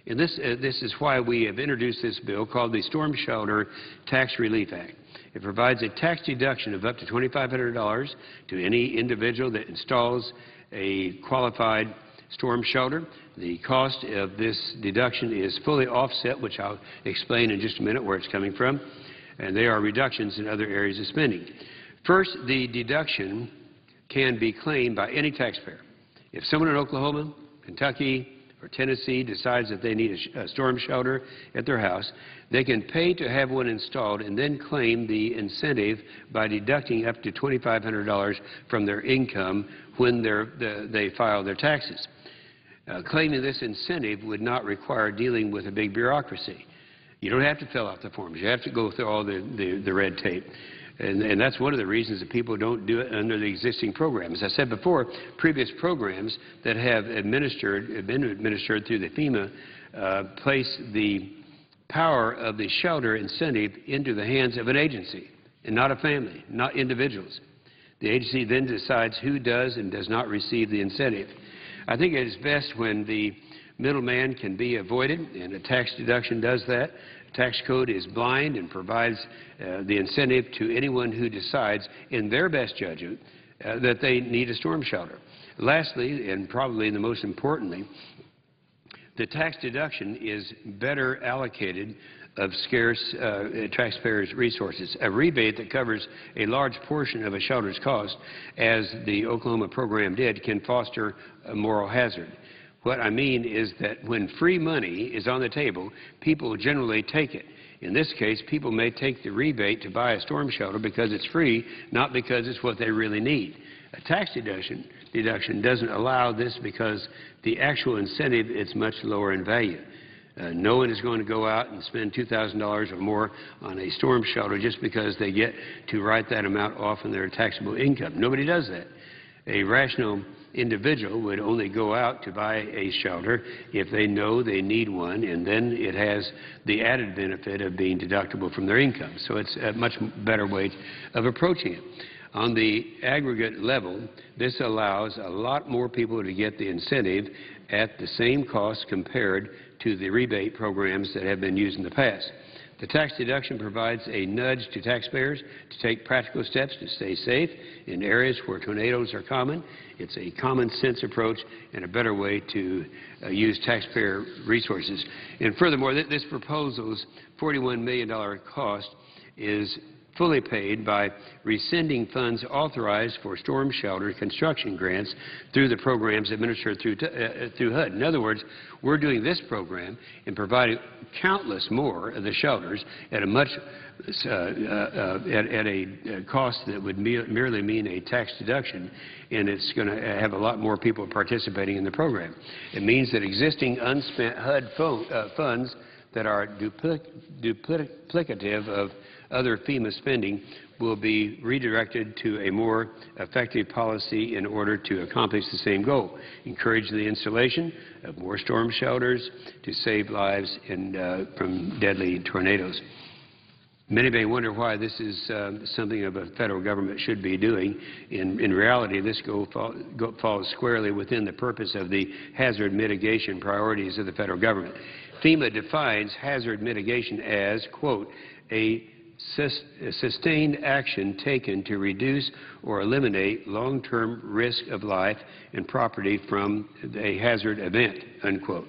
And this is why we have introduced this bill called the Storm Shelter Tax Relief Act. It provides a tax deduction of up to $2,500 to any individual that installs a qualified storm shelter. The cost of this deduction is fully offset, which I'll explain in just a minute where it's coming from, and there are reductions in other areas of spending. First, the deduction can be claimed by any taxpayer. If someone in Oklahoma, Kentucky, or Tennessee decides that they need a storm shelter at their house, they can pay to have one installed and then claim the incentive by deducting up to $2,500 from their income when they file their taxes. Claiming this incentive would not require dealing with a big bureaucracy. You don't have to fill out the forms. You have to go through all the red tape. And that's one of the reasons that people don't do it under the existing program. As I said before, previous programs that have been administered through the FEMA place the power of the shelter incentive into the hands of an agency and not a family, not individuals. The agency then decides who does and does not receive the incentive. I think it is best when the middleman can be avoided, and a tax deduction does that. Tax code is blind and provides the incentive to anyone who decides, in their best judgment, that they need a storm shelter. Lastly, and probably the most importantly, the tax deduction is better allocated of scarce taxpayers' resources. A rebate that covers a large portion of a shelter's cost, as the Oklahoma program did, can foster a moral hazard. What I mean is that when free money is on the table, people generally take it. In this case, people may take the rebate to buy a storm shelter because it's free, not because it's what they really need. A tax deduction doesn't allow this because the actual incentive is much lower in value. No one is going to go out and spend $2,000 or more on a storm shelter just because they get to write that amount off in their taxable income. Nobody does that. A rational individual would only go out to buy a shelter if they know they need one, and then it has the added benefit of being deductible from their income. So it's a much better way of approaching it. On the aggregate level, this allows a lot more people to get the incentive at the same cost compared to the rebate programs that have been used in the past. The tax deduction provides a nudge to taxpayers to take practical steps to stay safe in areas where tornadoes are common. It's a common sense approach and a better way to use taxpayer resources. And furthermore, this proposal's $41 million cost is fully paid by rescinding funds authorized for storm shelter construction grants through the programs administered through HUD. In other words, we're doing this program and providing countless more of the shelters at a much at a cost that would merely mean a tax deduction, and it's going to have a lot more people participating in the program. It means that existing unspent HUD funds that are duplicative of other FEMA spending will be redirected to a more effective policy in order to accomplish the same goal: encourage the installation of more storm shelters to save lives from deadly tornadoes. Many may wonder why this is something of a federal government should be doing. In reality, this goal falls squarely within the purpose of the hazard mitigation priorities of the federal government. FEMA defines hazard mitigation as, quote, a sustained action taken to reduce or eliminate long-term risk of life and property from a hazard event, unquote.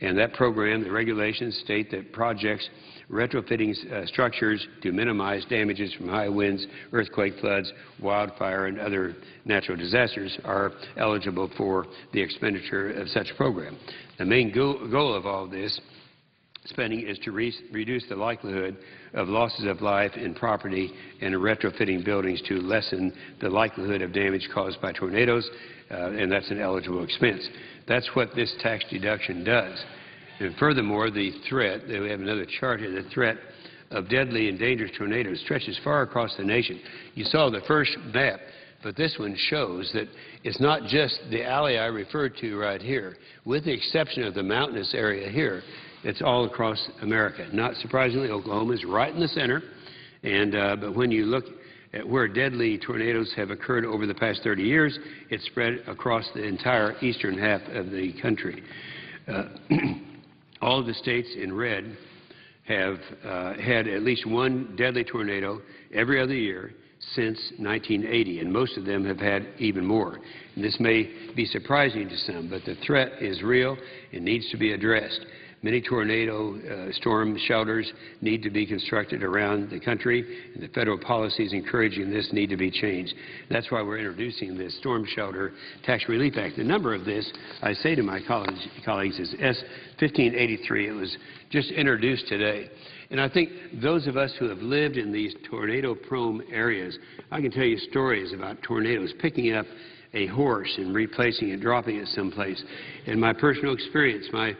And that program, the regulations state that projects retrofitting structures to minimize damages from high winds, earthquake, floods, wildfire, and other natural disasters are eligible for the expenditure of such a program. The main goal of all this spending is to reduce the likelihood of losses of life and property and retrofitting buildings to lessen the likelihood of damage caused by tornadoes, and that's an eligible expense. That's what this tax deduction does. And furthermore, the threat, we have another chart here, the threat of deadly and dangerous tornadoes stretches far across the nation. You saw the first map, but this one shows that it's not just the alley I referred to right here. With the exception of the mountainous area here, it's all across America. Not surprisingly, Oklahoma is right in the center, but when you look at where deadly tornadoes have occurred over the past 30 years, it's spread across the entire eastern half of the country. All of the states in red have had at least one deadly tornado every other year since 1980, and most of them have had even more. And this may be surprising to some, but the threat is real and needs to be addressed. Many tornado storm shelters need to be constructed around the country, and the federal policies encouraging this need to be changed. That's why we're introducing this Storm Shelter Tax Relief Act. The number of this, I say to my colleagues, is S-1583. It was just introduced today. And I think those of us who have lived in these tornado-prone areas, I can tell you stories about tornadoes picking up a horse and replacing it, dropping it someplace. In my personal experience, my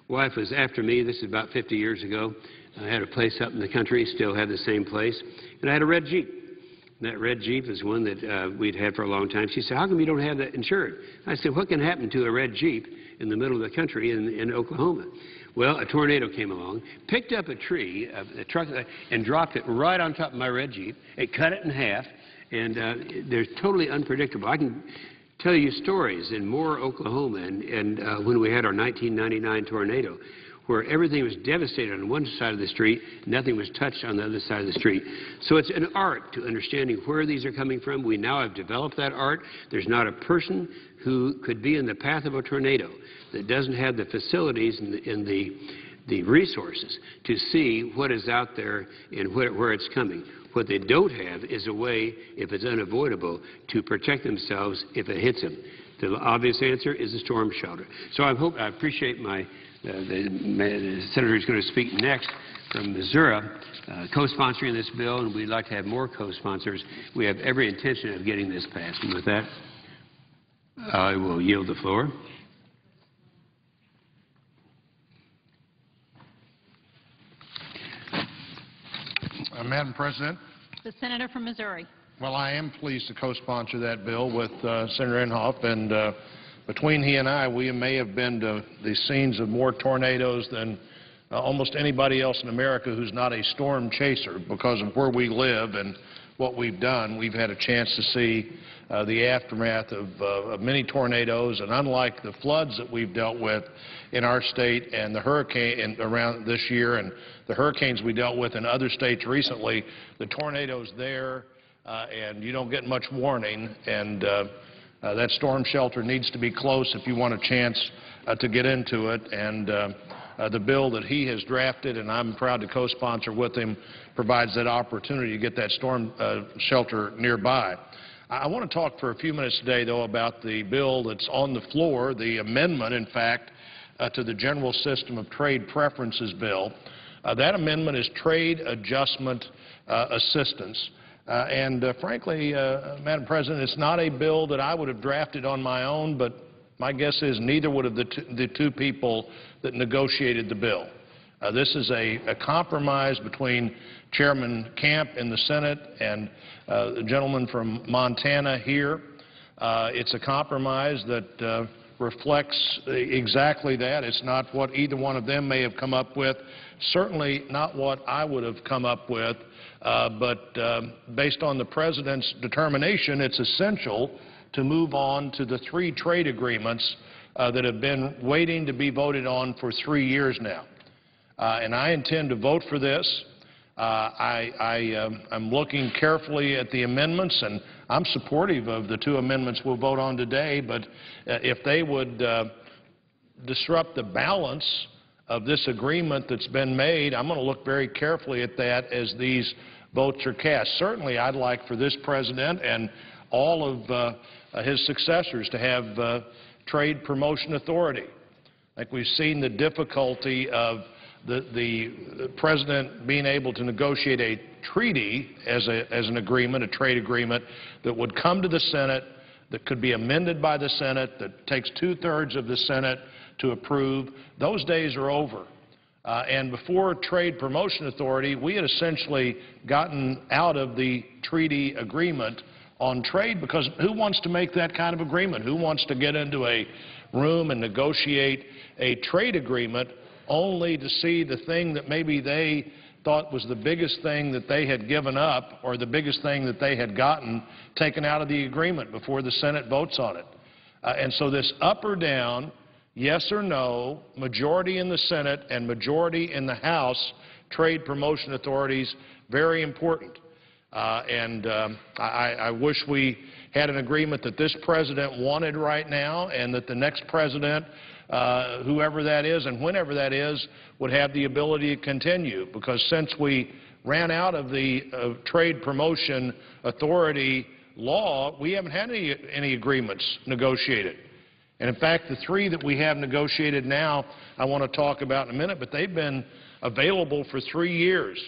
wife was after me. This is about 50 years ago. I had a place up in the country, still have the same place, and I had a red Jeep. And that red Jeep is one that we'd had for a long time. She said, "How come you don't have that insured?" I said, "What can happen to a red Jeep in the middle of the country in Oklahoma?" Well, a tornado came along, picked up a tree, a truck, and dropped it right on top of my red Jeep. It cut it in half, and they're totally unpredictable. I can tell you stories in Moore, Oklahoma, and when we had our 1999 tornado, where everything was devastated on one side of the street, nothing was touched on the other side of the street. So it's an art to understanding where these are coming from. We now have developed that art. There's not a person who could be in the path of a tornado that doesn't have the facilities and the resources to see what is out there and where it's coming. What they don't have is a way, if it's unavoidable, to protect themselves if it hits them. The obvious answer is a storm shelter. So I appreciate the senator who's going to speak next from Missouri, co-sponsoring this bill, and we'd like to have more co-sponsors. We have every intention of getting this passed. And with that, I will yield the floor. Madam President, The senator from Missouri. well, I am pleased to co-sponsor that bill with Senator Inhofe, and between he and I, we may have been to the scenes of more tornadoes than almost anybody else in America who's not a storm chaser. Because of where we live and what we've done, we've had a chance to see the aftermath of many tornadoes, and unlike the floods that we've dealt with in our state and the hurricane around this year and the hurricanes we dealt with in other states recently, the tornadoes there and you don't get much warning, and that storm shelter needs to be close if you want a chance to get into it. And The bill that he has drafted, and I'm proud to co-sponsor with him, provides that opportunity to get that storm shelter nearby. I want to talk for a few minutes today, though, about the bill that's on the floor, the amendment, in fact, to the General System of Trade Preferences bill. That amendment is trade adjustment assistance. Frankly, Madam President, it's not a bill that I would have drafted on my own, but my guess is neither would have the two people that negotiated the bill. This is a compromise between Chairman Camp in the Senate and the gentleman from Montana here. It's a compromise that reflects exactly that. It's not what either one of them may have come up with, certainly not what I would have come up with, but based on the President's determination, it's essential to move on to the 3 trade agreements that have been waiting to be voted on for 3 years now. And I intend to vote for this. I'm looking carefully at the amendments, and I'm supportive of the 2 amendments we'll vote on today, but if they would disrupt the balance of this agreement that's been made, I'm going to look very carefully at that as these votes are cast. Certainly, I'd like for this President and all of his successors to have trade promotion authority. I think we've seen the difficulty of the President being able to negotiate a treaty as an agreement, a trade agreement, that would come to the Senate, that could be amended by the Senate, that takes 2/3 of the Senate to approve. Those days are over. And before Trade Promotion Authority, we had essentially gotten out of the treaty agreement on trade, because who wants to make that kind of agreement? Who wants to get into a room and negotiate a trade agreement only to see the thing that maybe they thought was the biggest thing that they had given up, or the biggest thing that they had gotten, taken out of the agreement before the Senate votes on it? And so this up or down, yes or no, majority in the Senate and majority in the House trade promotion authorities, very important. I wish we had an agreement that this President wanted right now, and that the next President, whoever that is and whenever that is, would have the ability to continue. Because since we ran out of the trade promotion authority law, we haven't had any agreements negotiated. And in fact, the 3 that we have negotiated now, I want to talk about in a minute, but they've been available for 3 years.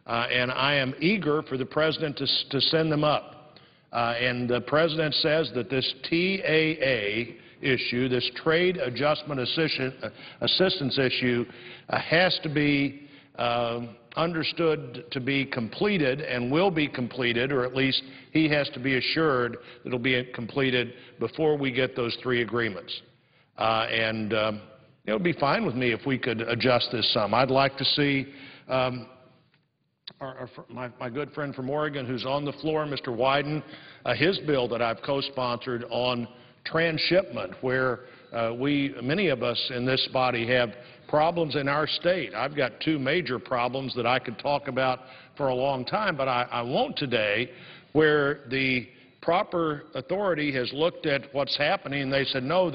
And I am eager for the President to send them up. And the President says that this TAA issue, this Trade Adjustment Assistance issue, has to be understood to be completed and will be completed, or at least he has to be assured that it will be completed before we get those 3 agreements. It would be fine with me if we could adjust this some. I'd like to see my good friend from Oregon who's on the floor, Mr. Wyden, his bill that I've co-sponsored on transshipment, where many of us in this body have problems in our state. I've got 2 major problems that I could talk about for a long time, but I won't today, where the proper authority has looked at what's happening, and they said, no,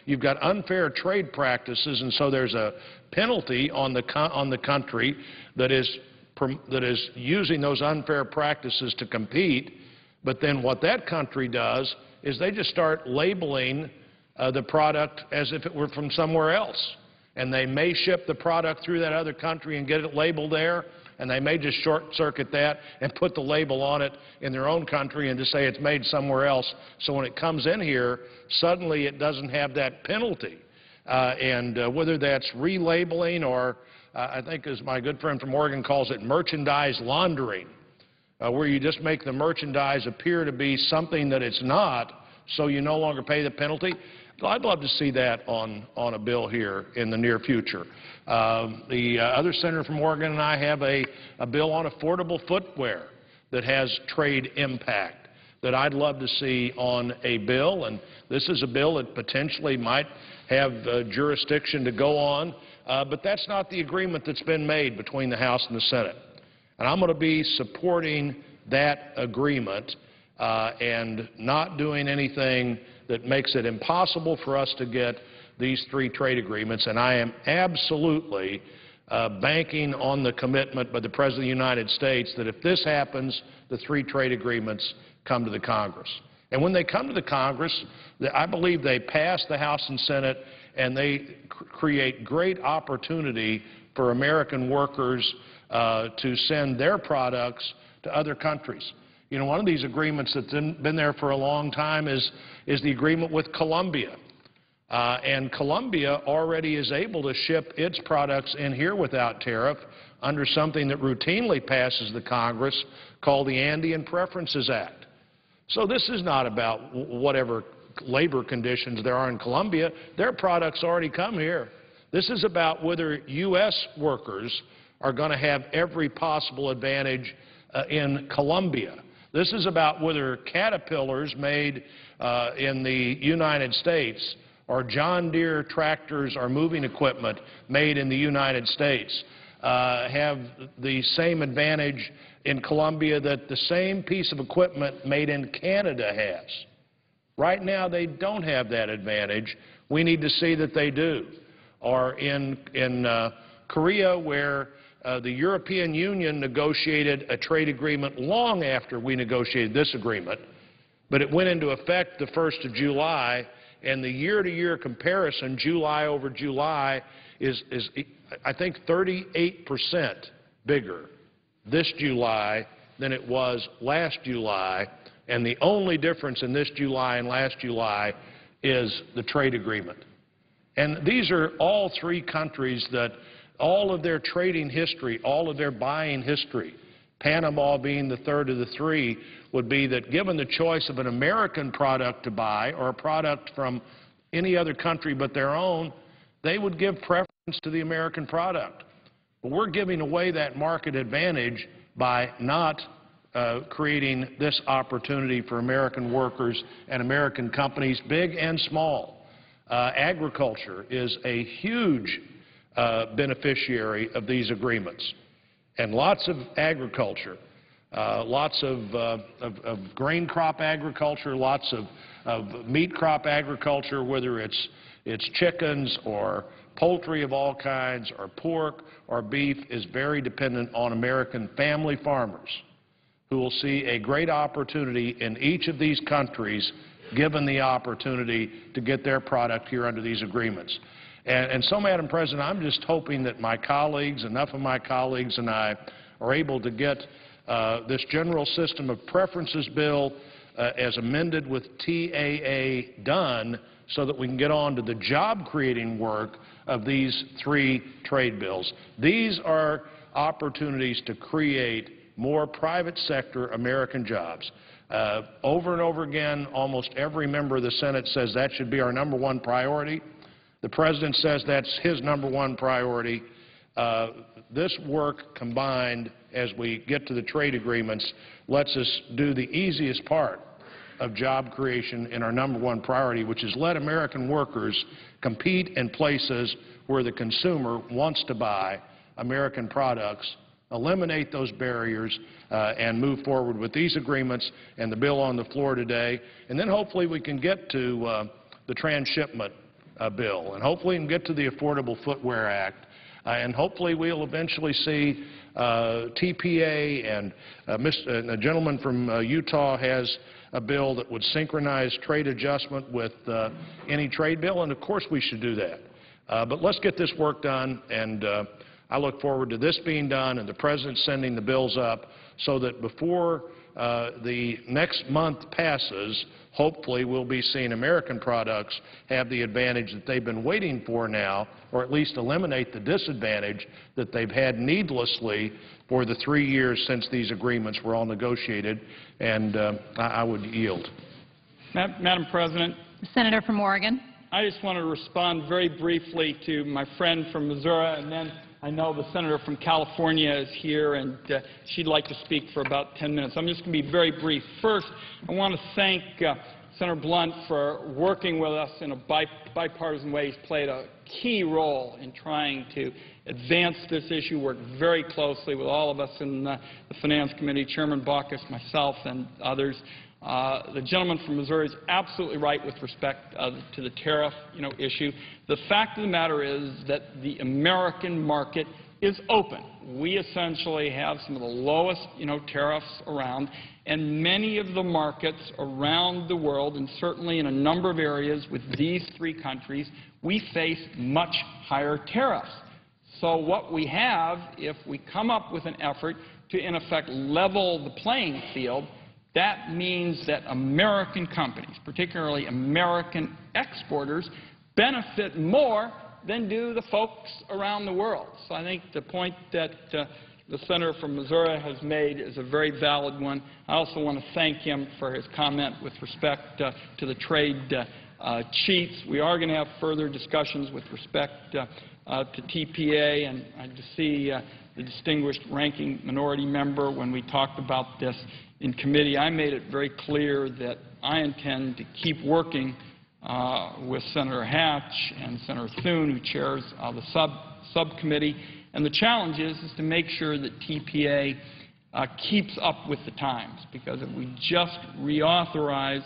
you've got unfair trade practices, and so there's a penalty on the country that is using those unfair practices to compete. But then what that country does is they just start labeling the product as if it were from somewhere else. And they may ship the product through that other country and get it labeled there, and they may just short-circuit that and put the label on it in their own country and just say it's made somewhere else. So when it comes in here, suddenly it doesn't have that penalty. Whether that's relabeling or I think, as my good friend from Oregon calls it, merchandise laundering, where you just make the merchandise appear to be something that it's not, so you no longer pay the penalty. I'd love to see that on a bill here in the near future. The other senator from Oregon and I have a bill on affordable footwear that has trade impact that I'd love to see on a bill, and this is a bill that potentially might have jurisdiction to go on, but that's not the agreement that's been made between the House and the Senate. And I'm going to be supporting that agreement and not doing anything that makes it impossible for us to get these 3 trade agreements, and I am absolutely banking on the commitment by the President of the United States that if this happens, the 3 trade agreements come to the Congress. And when they come to the Congress, I believe they pass the House and Senate, and they create great opportunity for American workers to send their products to other countries. You know, one of these agreements that's been there for a long time is the agreement with Colombia. And Colombia already is able to ship its products in here without tariff under something that routinely passes the Congress called the Andean Preferences Act. So this is not about whatever labor conditions there are in Colombia. Their products already come here. This is about whether U.S. workers are going to have every possible advantage in Colombia. This is about whether Caterpillars made in the United States or John Deere tractors or moving equipment made in the United States have the same advantage in Colombia that the same piece of equipment made in Canada has. Right now, they don't have that advantage. We need to see that they do. Or in Korea, where the European Union negotiated a trade agreement long after we negotiated this agreement, but it went into effect the 1st of July, and the year-to-year comparison, July over July, is I think 38% bigger this July than it was last July, and the only difference in this July and last July is the trade agreement. And these are all 3 countries that all of their trading history, all of their buying history, Panama being the 3rd of the 3, would be that given the choice of an American product to buy or a product from any other country but their own, they would give preference to the American product. But we're giving away that market advantage by not creating this opportunity for American workers and American companies, big and small. Agriculture is a huge beneficiary of these agreements. And lots of agriculture, lots of grain crop agriculture, lots of meat crop agriculture, whether it's chickens or poultry of all kinds or pork or beef, is very dependent on American family farmers who will see a great opportunity in each of these countries given the opportunity to get their product here under these agreements. And so, Madam President, I'm just hoping that my colleagues, enough of my colleagues and I, are able to get this general system of preferences bill as amended with TAA done so that we can get on to the job-creating work of these 3 trade bills. These are opportunities to create more private sector American jobs. Over and over again, almost every member of the Senate says that should be our #1 priority. The President says that's his #1 priority. This work combined, as we get to the trade agreements, lets us do the easiest part of job creation in our #1 priority, which is let American workers compete in places where the consumer wants to buy American products, eliminate those barriers, and move forward with these agreements and the bill on the floor today. And then hopefully we can get to the transshipment bill, and hopefully we can get to the Affordable Footwear Act, and hopefully we'll eventually see TPA, and a gentleman from Utah has a bill that would synchronize trade adjustment with any trade bill, and of course we should do that. But let's get this work done, and I look forward to this being done and the President sending the bills up so that before the next month passes, hopefully we'll be seeing American products have the advantage that they've been waiting for now, or at least eliminate the disadvantage that they've had needlessly for the 3 years since these agreements were all negotiated. And I would yield. Madam President. The Senator from Oregon. I just want to respond very briefly to my friend from Missouri, and then I know the Senator from California is here, and she'd like to speak for about 10 minutes. I'm just going to be very brief. First, I want to thank Senator Blunt for working with us in a bipartisan way. He's played a key role in trying to advance this issue, worked very closely with all of us in the Finance Committee, Chairman Baucus, myself, and others. The gentleman from Missouri is absolutely right with respect to the tariff, issue. The fact of the matter is that the American market is open. We essentially have some of the lowest, tariffs around, and many of the markets around the world, and certainly in a number of areas with these three countries, we face much higher tariffs. So what we have, if we come up with an effort to, in effect, level the playing field, that means that American companies, particularly American exporters, benefit more than do the folks around the world. So I think the point that the senator from Missouri has made is a very valid one. I also want to thank him for his comment with respect to the trade cheats. We are going to have further discussions with respect to TPA, and I just see the distinguished ranking minority member when we talked about this in committee. I made it very clear that I intend to keep working with Senator Hatch and Senator Thune, who chairs the subcommittee. And the challenge is to make sure that TPA keeps up with the times, because if we just reauthorize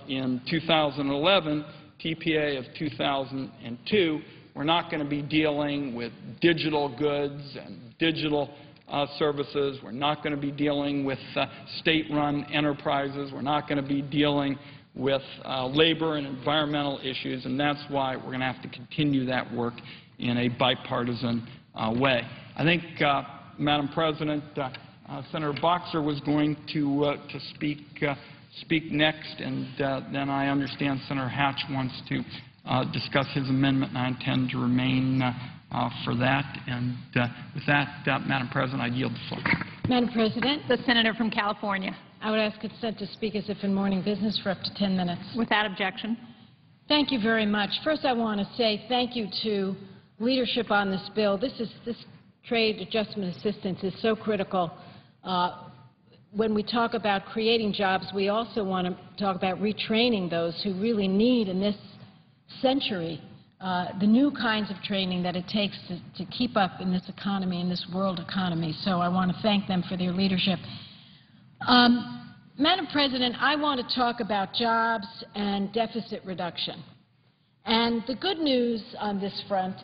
in 2011 TPA of 2002, we're not going to be dealing with digital goods and digital services. We're not going to be dealing with state-run enterprises. We're not going to be dealing with labor and environmental issues, and that's why we're going to have to continue that work in a bipartisan way. I think, Madam President, Senator Boxer was going to speak next, and then I understand Senator Hatch wants to discuss his amendment, and I intend to remain for that. And with that, Madam President, I yield the floor. Madam President, The senator from California. I would ask consent to speak as if in morning business for up to 10 minutes. Without objection. Thank you very much. First, I want to say thank you to leadership on this bill. This trade adjustment assistance is so critical. When we talk about creating jobs, we also want to talk about retraining those who really need in this century the new kinds of training that it takes to keep up in this economy, in this world economy. So I want to thank them for their leadership. Madam President, I want to talk about jobs and deficit reduction. And the good news on this front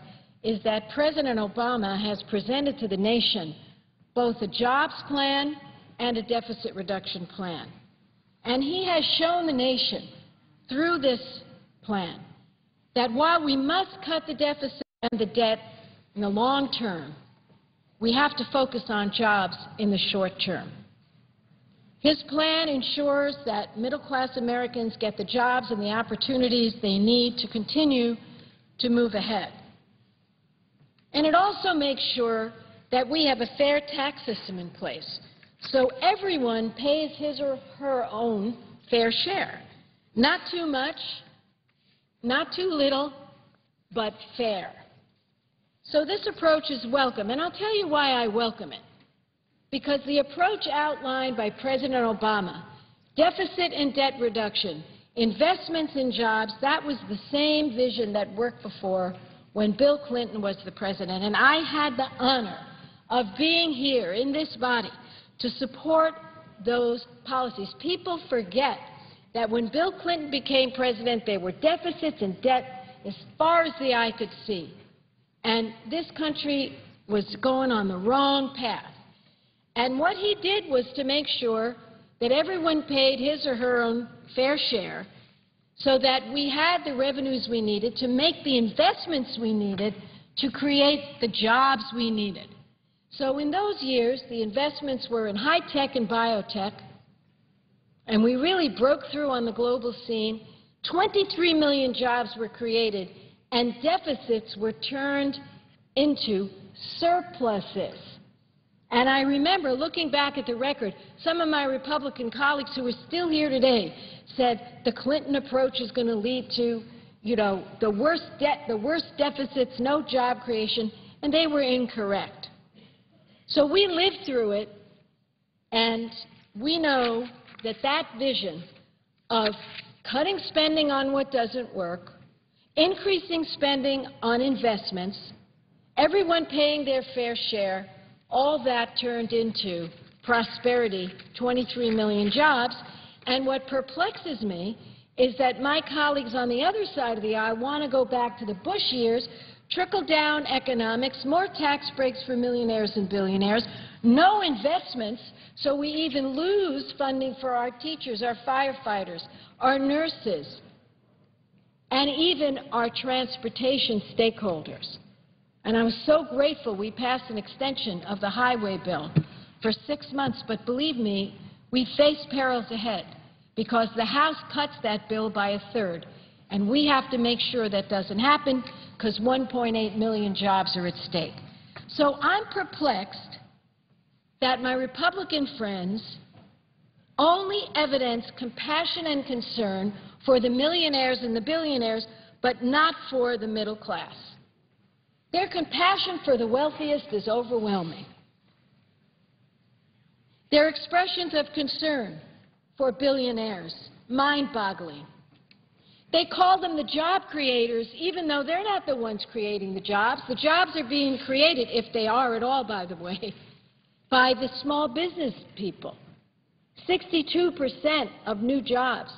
is that President Obama has presented to the nation both a jobs plan and a deficit reduction plan. And he has shown the nation through this plan that while we must cut the deficit and the debt in the long term, we have to focus on jobs in the short term. His plan ensures that middle-class Americans get the jobs and the opportunities they need to continue to move ahead. And it also makes sure that we have a fair tax system in place so everyone pays his or her own fair share. Not too much, not too little, but fair. So this approach is welcome, and I'll tell you why I welcome it. Because the approach outlined by President Obama, deficit and debt reduction, investments in jobs, that was the same vision that worked before when Bill Clinton was the president. And I had the honor of being here in this body to support those policies. People forget that when Bill Clinton became president, there were deficits and debt as far as the eye could see. And this country was going on the wrong path. And what he did was to make sure that everyone paid his or her own fair share so that we had the revenues we needed to make the investments we needed to create the jobs we needed. So in those years, the investments were in high-tech and biotech, and we really broke through on the global scene. 23 million jobs were created, and deficits were turned into surpluses. And I remember looking back at the record, some of my Republican colleagues who are still here today said the Clinton approach is going to lead to, the worst debt, the worst deficits, no job creation, and they were incorrect. So we lived through it, and we know that that vision of cutting spending on what doesn't work, increasing spending on investments, everyone paying their fair share, all that turned into prosperity, 23 million jobs. And what perplexes me is that my colleagues on the other side of the aisle want to go back to the Bush years, trickle-down economics, more tax breaks for millionaires and billionaires, no investments, so we even lose funding for our teachers, our firefighters, our nurses, and even our transportation stakeholders. And I was so grateful we passed an extension of the highway bill for 6 months, but believe me, we face perils ahead because the House cuts that bill by a third, and we have to make sure that doesn't happen because 1.8 million jobs are at stake. So I'm perplexed that my Republican friends only evidence compassion and concern for the millionaires and the billionaires, but not for the middle class. Their compassion for the wealthiest is overwhelming. Their expressions of concern for billionaires, mind-boggling. They call them the job creators, even though they're not the ones creating the jobs. The jobs are being created, if they are at all, by the way, by the small business people. 62% of new jobs.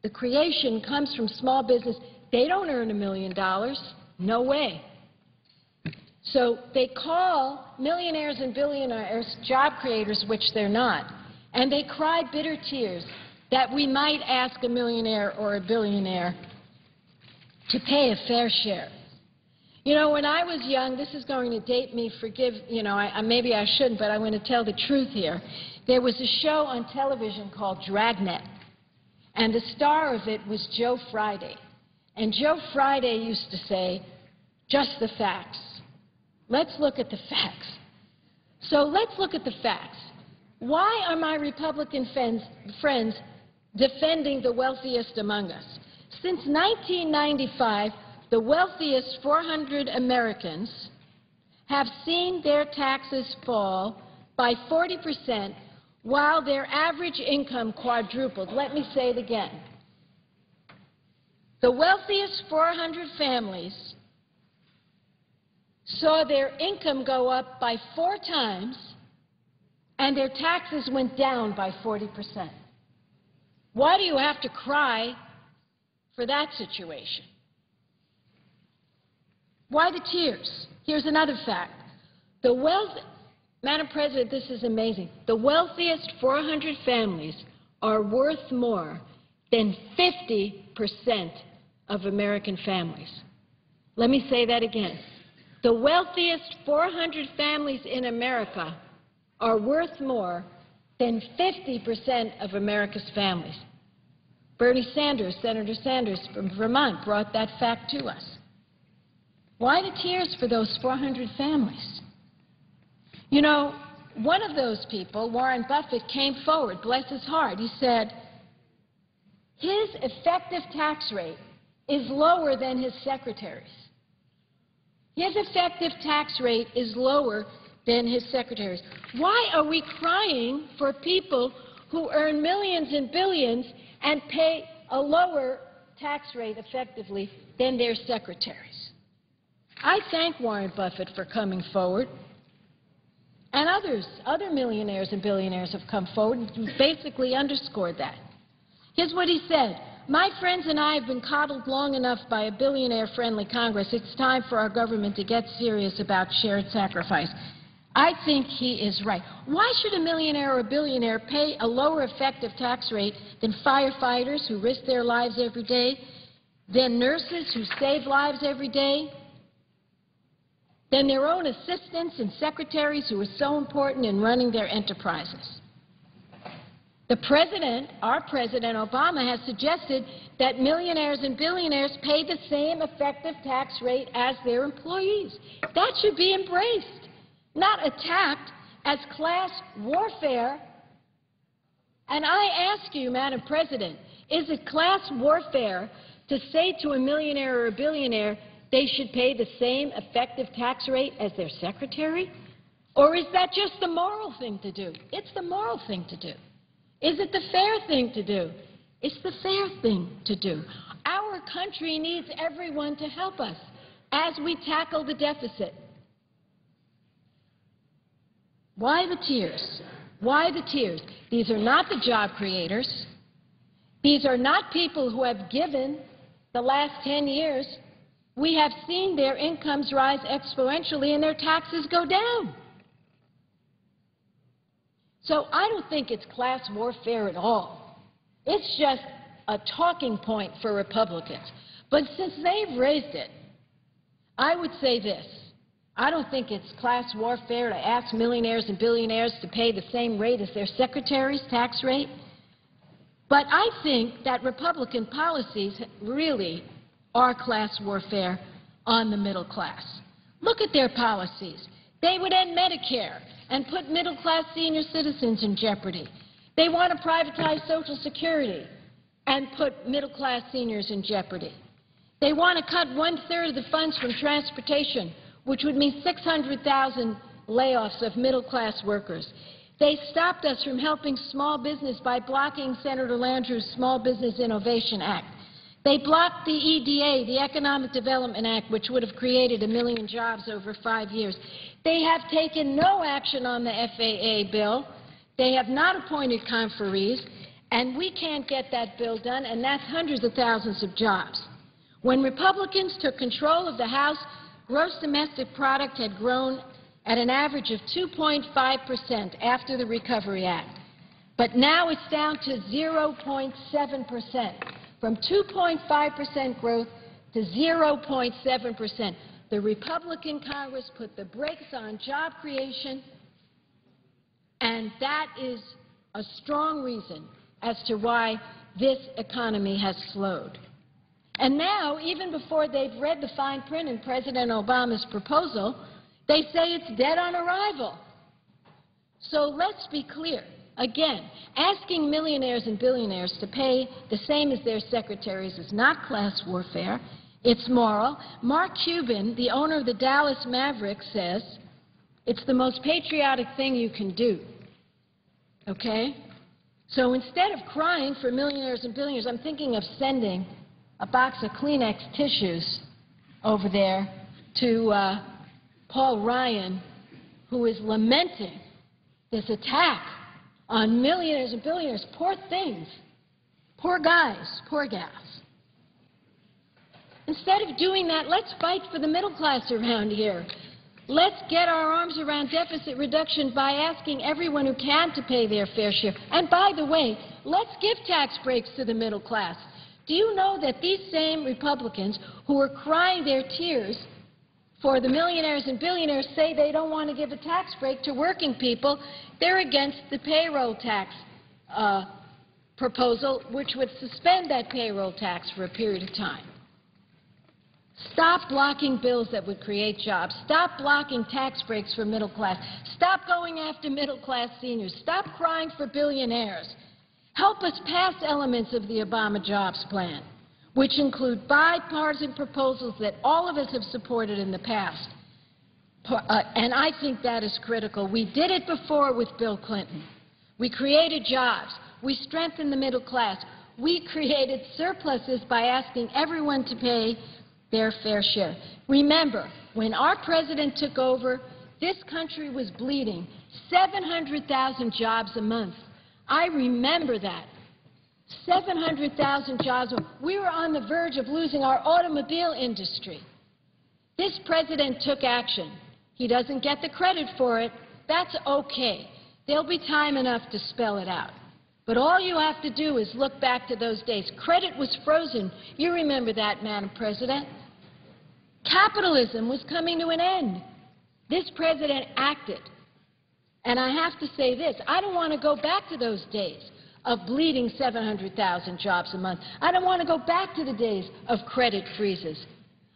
The creation comes from small business. They don't earn $1 million. No way. So they call millionaires and billionaires job creators, which they're not. And they cry bitter tears that we might ask a millionaire or a billionaire to pay a fair share. You know, when I was young, this is going to date me, maybe I shouldn't, but I'm going to tell the truth here. There was a show on television called Dragnet, and the star of it was Joe Friday. And Joe Friday used to say, just the facts. Let's look at the facts. So let's look at the facts. Why are my Republican friends defending the wealthiest among us? Since 1995, the wealthiest 400 Americans have seen their taxes fall by 40% while their average income quadrupled. Let me say it again. The wealthiest 400 families saw their income go up by 4 times and their taxes went down by 40%. Why do you have to cry for that situation? Why the tears? Here's another fact. Madam President, this is amazing. The wealthiest 400 families are worth more than 50% of American families. Let me say that again. The wealthiest 400 families in America are worth more than 50% of America's families. Bernie Sanders, Senator Sanders from Vermont, brought that fact to us. Why the tears for those 400 families? You know, one of those people, Warren Buffett, came forward, bless his heart. He said his effective tax rate is lower than his secretary's. His effective tax rate is lower than his secretary's. Why are we crying for people who earn millions and billions and pay a lower tax rate effectively than their secretaries? I thank Warren Buffett for coming forward. And other millionaires and billionaires have come forward and basically underscored that. Here's what he said. My friends and I have been coddled long enough by a billionaire-friendly Congress. It's time for our government to get serious about shared sacrifice. I think he is right. Why should a millionaire or a billionaire pay a lower effective tax rate than firefighters who risk their lives every day, than nurses who save lives every day, than their own assistants and secretaries who are so important in running their enterprises? The President, our President Obama, has suggested that millionaires and billionaires pay the same effective tax rate as their employees. That should be embraced, not attacked as class warfare. And I ask you, Madam President, is it class warfare to say to a millionaire or a billionaire they should pay the same effective tax rate as their secretary? Or is that just the moral thing to do? It's the moral thing to do. Is it the fair thing to do? It's the fair thing to do. Our country needs everyone to help us as we tackle the deficit. Why the tears? Why the tears? These are not the job creators. These are not people who have given the last 10 years. We have seen their incomes rise exponentially and their taxes go down. So I don't think it's class warfare at all. It's just a talking point for Republicans. But since they've raised it, I would say this. I don't think it's class warfare to ask millionaires and billionaires to pay the same rate as their secretaries' tax rate. But I think that Republican policies really are class warfare on the middle class. Look at their policies. They would end Medicare and put middle-class senior citizens in jeopardy. They want to privatize Social Security and put middle-class seniors in jeopardy. They want to cut 1/3 of the funds from transportation, which would mean 600,000 layoffs of middle-class workers. They stopped us from helping small business by blocking Senator Landrieu's Small Business Innovation Act. They blocked the EDA, the Economic Development Act, which would have created 1 million jobs over 5 years. They have taken no action on the FAA bill. They have not appointed conferees, and we can't get that bill done, and that's hundreds of thousands of jobs. When Republicans took control of the House, gross domestic product had grown at an average of 2.5% after the Recovery Act. But now it's down to 0.7%, from 2.5% growth to 0.7%. The Republican Congress put the brakes on job creation, and that is a strong reason as to why this economy has slowed. And now, even before they've read the fine print in President Obama's proposal, they say it's dead on arrival. So let's be clear. Again, asking millionaires and billionaires to pay the same as their secretaries is not class warfare. It's moral. Mark Cuban, the owner of the Dallas Mavericks, says it's the most patriotic thing you can do. Okay? So instead of crying for millionaires and billionaires, I'm thinking of sending a box of Kleenex tissues over there to Paul Ryan, who is lamenting this attack on millionaires and billionaires. Poor things. Poor guys. Poor gals. Instead of doing that, let's fight for the middle class around here. Let's get our arms around deficit reduction by asking everyone who can to pay their fair share. And by the way, let's give tax breaks to the middle class. Do you know that these same Republicans who are crying their tears for the millionaires and billionaires say they don't want to give a tax break to working people? They're against the payroll tax proposal, which would suspend that payroll tax for a period of time. Stop blocking bills that would create jobs. Stop blocking tax breaks for middle class. Stop going after middle class seniors. Stop crying for billionaires. Help us pass elements of the Obama jobs plan, which include bipartisan proposals that all of us have supported in the past. And I think that is critical. We did it before with Bill Clinton. We created jobs. We strengthened the middle class. We created surpluses by asking everyone to pay their fair share. Remember, when our president took over, this country was bleeding 700,000 jobs a month. I remember that. 700,000 jobs. We were on the verge of losing our automobile industry. This president took action. He doesn't get the credit for it. That's okay. There'll be time enough to spell it out. But all you have to do is look back to those days. Credit was frozen. You remember that, Madam President. Capitalism was coming to an end. This president acted. And I have to say this, I don't want to go back to those days of bleeding 700,000 jobs a month. I don't want to go back to the days of credit freezes.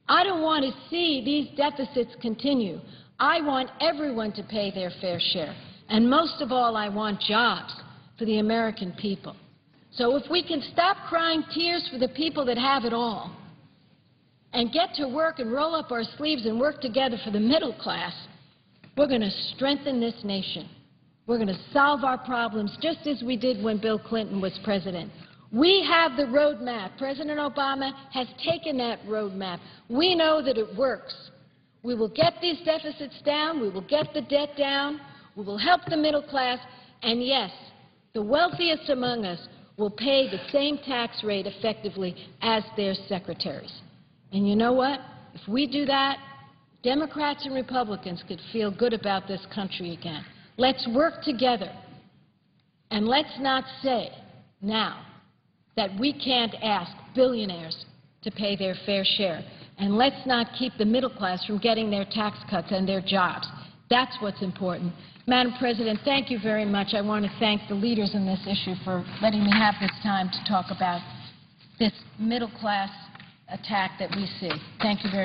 I don't want to see these deficits continue. I want everyone to pay their fair share. And most of all, I want jobs for the American people. So if we can stop crying tears for the people that have it all and get to work and roll up our sleeves and work together for the middle class, we're going to strengthen this nation. We're going to solve our problems just as we did when Bill Clinton was president. We have the road map. President Obama has taken that road map. We know that it works. We will get these deficits down. We will get the debt down. We will help the middle class. And yes, the wealthiest among us will pay the same tax rate effectively as their secretaries. And you know what? If we do that, Democrats and Republicans could feel good about this country again. Let's work together, and let's not say now that we can't ask billionaires to pay their fair share, and let's not keep the middle class from getting their tax cuts and their jobs. That's what's important. Madam President, thank you very much. I want to thank the leaders in this issue for letting me have this time to talk about this middle class attack that we see. Thank you very much.